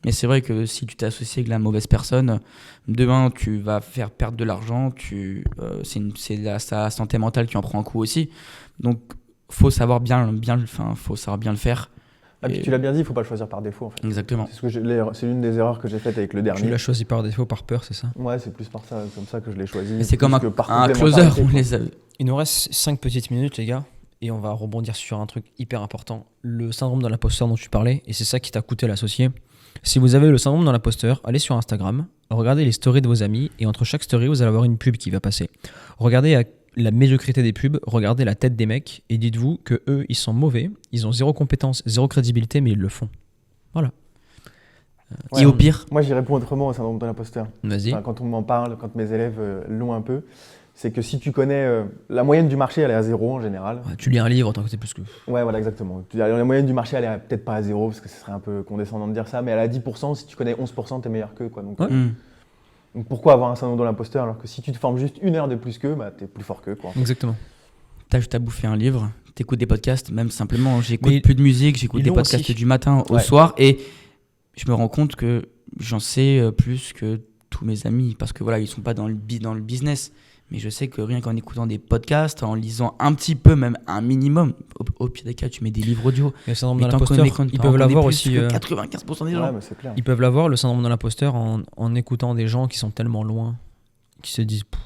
Mais c'est vrai que si tu t'associes avec la mauvaise personne, demain, tu vas faire perdre de l'argent, c'est sa santé mentale qui en prend un coup aussi. Donc, faut savoir bien le faire. Ah, puis tu l'as bien dit, il ne faut pas le choisir par défaut, en fait. Exactement. C'est l'une des erreurs que j'ai faites avec le dernier. Tu l'as choisi par défaut, par peur, c'est ça? Ouais, c'est plus comme ça que je l'ai choisi. Mais c'est comme un closer. Complémentarité. Il nous reste 5 petites minutes, les gars, et on va rebondir sur un truc hyper important. Le syndrome de l'imposteur dont tu parlais, et c'est ça qui t'a coûté l'associé. Si vous avez le syndrome de l'imposteur, allez sur Instagram, regardez les stories de vos amis, et entre chaque story, vous allez avoir une pub qui va passer. Regardez la médiocrité des pubs, regardez la tête des mecs, et dites-vous que eux, ils sont mauvais, ils ont zéro compétence, zéro crédibilité, mais ils le font. Voilà. Et au pire, Moi, j'y réponds autrement au syndrome de l'imposteur. Vas-y. Enfin, quand on m'en parle, quand mes élèves l'ont un peu, C'est que si tu connais la moyenne du marché, elle est à 0 en général. Ouais, tu lis un livre, tant que c'est plus que. Ouais, voilà, exactement. La moyenne du marché, elle est peut-être pas à 0 parce que ce serait un peu condescendant de dire ça, mais elle est à 10%. Si tu connais 11%, t'es meilleur qu'eux, quoi. Donc, Ouais. donc pourquoi avoir un syndrome de l'imposteur alors que si tu te formes juste 1 heure de plus qu'eux, bah, t'es plus fort qu'eux, quoi. Exactement. T'as juste à bouffer un livre, t'écoutes des podcasts, même simplement, j'écoute Mais plus de musique, j'écoute ils des l'ont podcasts aussi. du matin au Ouais. soir et je me rends compte que j'en sais plus que tous mes amis parce que voilà, ils sont pas dans le business. Mais je sais que rien qu'en écoutant des podcasts, en lisant un petit peu, même un minimum, au pire des cas, tu mets des livres audio. Et le syndrome Mais de t'en l'imposteur, connais- ils t'en peuvent connais l'avoir plus aussi. que 95% des gens. Ouais, mais c'est clair. Ils peuvent l'avoir, le syndrome de l'imposteur, en écoutant des gens qui sont tellement loin, qui se disent Pff,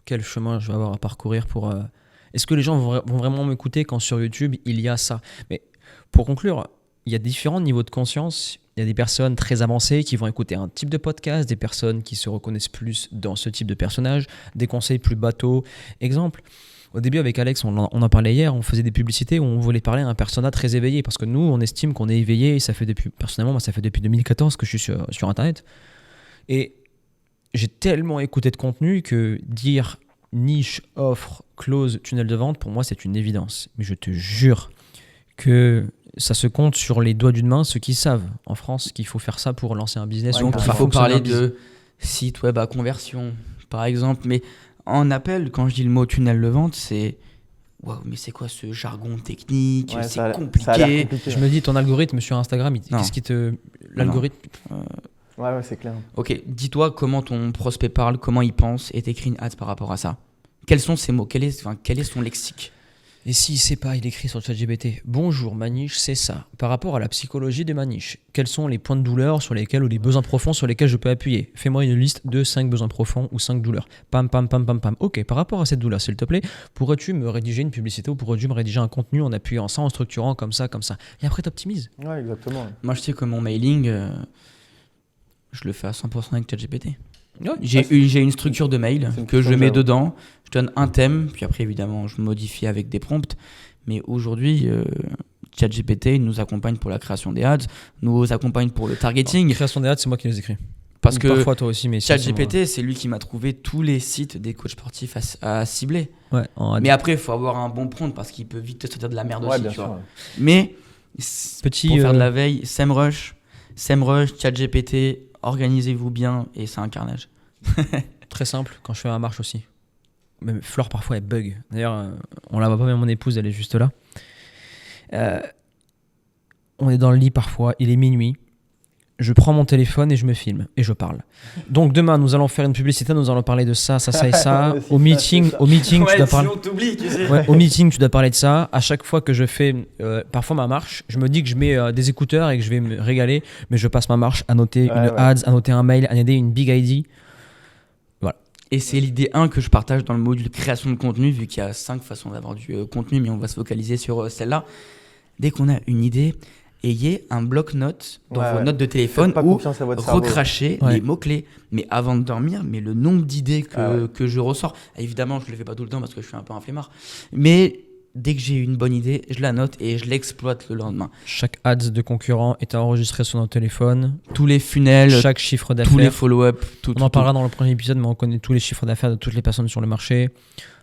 quel chemin je vais avoir à parcourir pour. Est-ce que les gens vont vraiment m'écouter quand sur YouTube il y a ça? Mais pour conclure, il y a différents niveaux de conscience. Il y a des personnes très avancées qui vont écouter un type de podcast, des personnes qui se reconnaissent plus dans ce type de personnage, des conseils plus bateaux. Exemple, au début avec Alex, on en parlait hier, on faisait des publicités où on voulait parler à un persona très éveillé parce que nous, on estime qu'on est éveillé et ça fait personnellement, moi, ça fait depuis 2014 que je suis sur Internet. Et j'ai tellement écouté de contenu que dire niche, offre, close, tunnel de vente, pour moi, c'est une évidence. Mais je te jure que ça se compte sur les doigts d'une main ceux qui savent en France qu'il faut faire ça pour lancer un business. Ouais, ou Donc pour il faire faut fonctionner parler un business. de site web à conversion, par exemple. Mais en appel, quand je dis le mot tunnel de vente, c'est waouh, mais c'est quoi ce jargon technique? Ouais, c'est ça a l'air compliqué. compliqué. Je me dis, ton algorithme sur Instagram, Non. qu'est-ce qui te. L'algorithme. Ouais, c'est clair. Ok, dis-toi comment ton prospect parle, comment il pense, et t'écris une ad par rapport à ça. Quels sont ces mots? Quel est son lexique? Et s'il sait pas, il écrit sur le ChatGPT. Bonjour, ma niche, c'est ça. Par rapport à la psychologie de ma niche, quels sont les points de douleur sur lesquels ou les besoins profonds sur lesquels je peux appuyer? Fais-moi une liste de 5 besoins profonds ou 5 douleurs. Pam, pam, pam, pam, pam. Ok, par rapport à cette douleur, s'il te plaît, pourrais-tu me rédiger une publicité ou pourrais-tu me rédiger un contenu en appuyant ça, en structurant comme ça, comme ça? Et après, t'optimises. Ouais, exactement. Moi, je sais que mon mailing, je le fais à 100% avec ChatGPT. Ouais. J'ai une structure de mail c'est une que je structure mets de- dedans, je donne un thème, puis après évidemment je modifie avec des prompts. Mais aujourd'hui, ChatGPT nous accompagne pour la création des ads, nous accompagne pour le targeting, Création des ads, c'est moi qui les écris. parce que Parfois, toi aussi, mais sinon, ChatGPT c'est lui qui m'a trouvé tous les sites des coachs sportifs à cibler. Ouais, en ad. Mais après, il faut avoir un bon prompt parce qu'il peut vite te sortir de la merde Ouais, aussi. bien Tu sûr. vois. Mais Petit, pour faire de la veille, SEMrush, ChatGPT, organisez-vous bien et c'est un carnage. Très simple, quand je fais ma marche aussi. Même Flore, parfois, elle bug. D'ailleurs, on la voit pas, mais mon épouse, elle est juste là. On est dans le lit parfois, il est minuit. Je prends mon téléphone et je me filme et je parle. Donc demain, nous allons faire une publicité, nous allons parler de ça, ça, ça et ça. Ouais, c'est Au ça, meeting, c'est ça. au meeting, tu dois parler. t'oublies, tu sais. Ouais, au meeting, tu dois parler de ça. À chaque fois que je fais parfois ma marche, je me dis que je mets des écouteurs et que je vais me régaler, mais je passe ma marche à noter Ouais, une ouais. ads, à noter un mail, à noter une big ID. Et c'est l'idée 1 que je partage dans le module création de contenu, vu qu'il y a 5 façons d'avoir du contenu, mais on va se focaliser sur celle-là. Dès qu'on a une idée, ayez un bloc-notes dans Ouais, vos ouais. notes de Faites téléphone pas ou confiance à votre cerveau. recrachez Ouais. les mots-clés. Mais avant de dormir, mais le nombre d'idées Ah ouais. que je ressors, évidemment, je ne le fais pas tout le temps parce que je suis un peu un flemmard, mais dès que j'ai une bonne idée, je la note et je l'exploite le lendemain. Chaque ads de concurrent est enregistré sur notre téléphone. Tous les funnels, Chaque chiffre tous les d'affaires. follow-up, tout. On en parlera dans le premier épisode, mais on connaît tous les chiffres d'affaires de toutes les personnes sur le marché.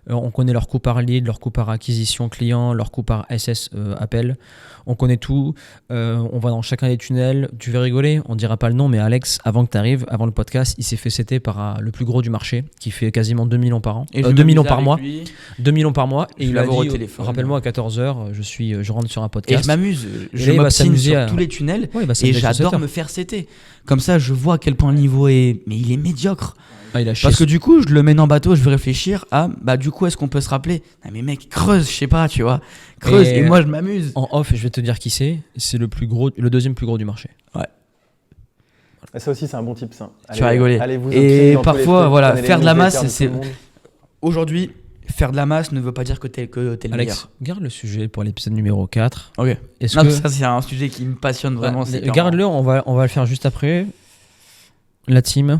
On connaît leur coût par lead, leur coût par acquisition client, leur coût par SS appel. On connaît tout. On va dans chacun des tunnels. Tu vas rigoler, on dira pas le nom, mais Alex, avant que tu arrives, avant le podcast, il s'est fait setter par le plus gros du marché, qui fait quasiment 2 millions par an. Et je 2 millions m'amusais par avec mois. lui. 2 millions par mois. Et Je il vais a l'avoir au dit, téléphone. rappelle-moi à 14h, je rentre sur un Et podcast. je m'amuse, là, je il va m'obstine s'amuser sur à- tous les tunnels. Ouais, bah, c'est Et le mec j'adore setter. me faire setter. Comme ça, je vois à quel point le niveau est. Mais il est médiocre. Ah, il a Parce que du coup, je le mène en bateau, je vais réfléchir à. Bah, du coup, est-ce qu'on peut se rappeler? Ah, mais mec, creuse, je sais pas, tu vois. Creuse, Et- et moi, je m'amuse. En off, je vais te dire qui c'est. C'est le deuxième plus gros du marché. Et ça aussi, c'est un bon tip, ça. Tu vas rigoler. Allez vous Et obstiner dans tous les parfois, trucs, voilà, prenez les faire de la newsletters masse, de tout le monde. Aujourd'hui, faire de la masse ne veut pas dire que t'es le Alex, meilleur. garde le sujet pour l'épisode numéro 4. Ok. Est-ce Non, que... ça, c'est un sujet qui me passionne vraiment. c'est Garde-le, on va le faire juste après. La team,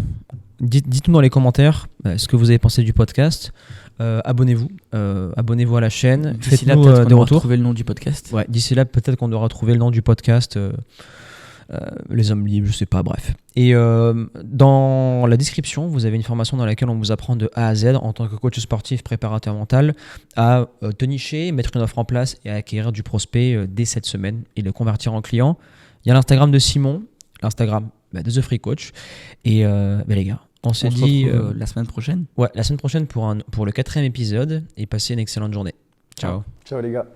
dites-nous dans les commentaires ce que vous avez pensé du podcast. Abonnez-vous à la chaîne. D'ici là, Faites-nous peut-être des qu'on aura retours. trouvé le nom du podcast. Ouais, d'ici là, peut-être qu'on aura trouvé le nom du podcast. Les hommes libres, je sais pas, bref. Et dans la description, vous avez une formation dans laquelle on vous apprend de A à Z en tant que coach sportif, préparateur mental, à te nicher, mettre une offre en place et à acquérir du prospect dès cette semaine et le convertir en client. Il y a l'Instagram de Simon, l'Instagram de The Free Coach. Et les gars, on se dit retrouve la semaine prochaine. ouais, la semaine prochaine pour le 4e épisode et passez une excellente journée. Ciao. Ciao les gars.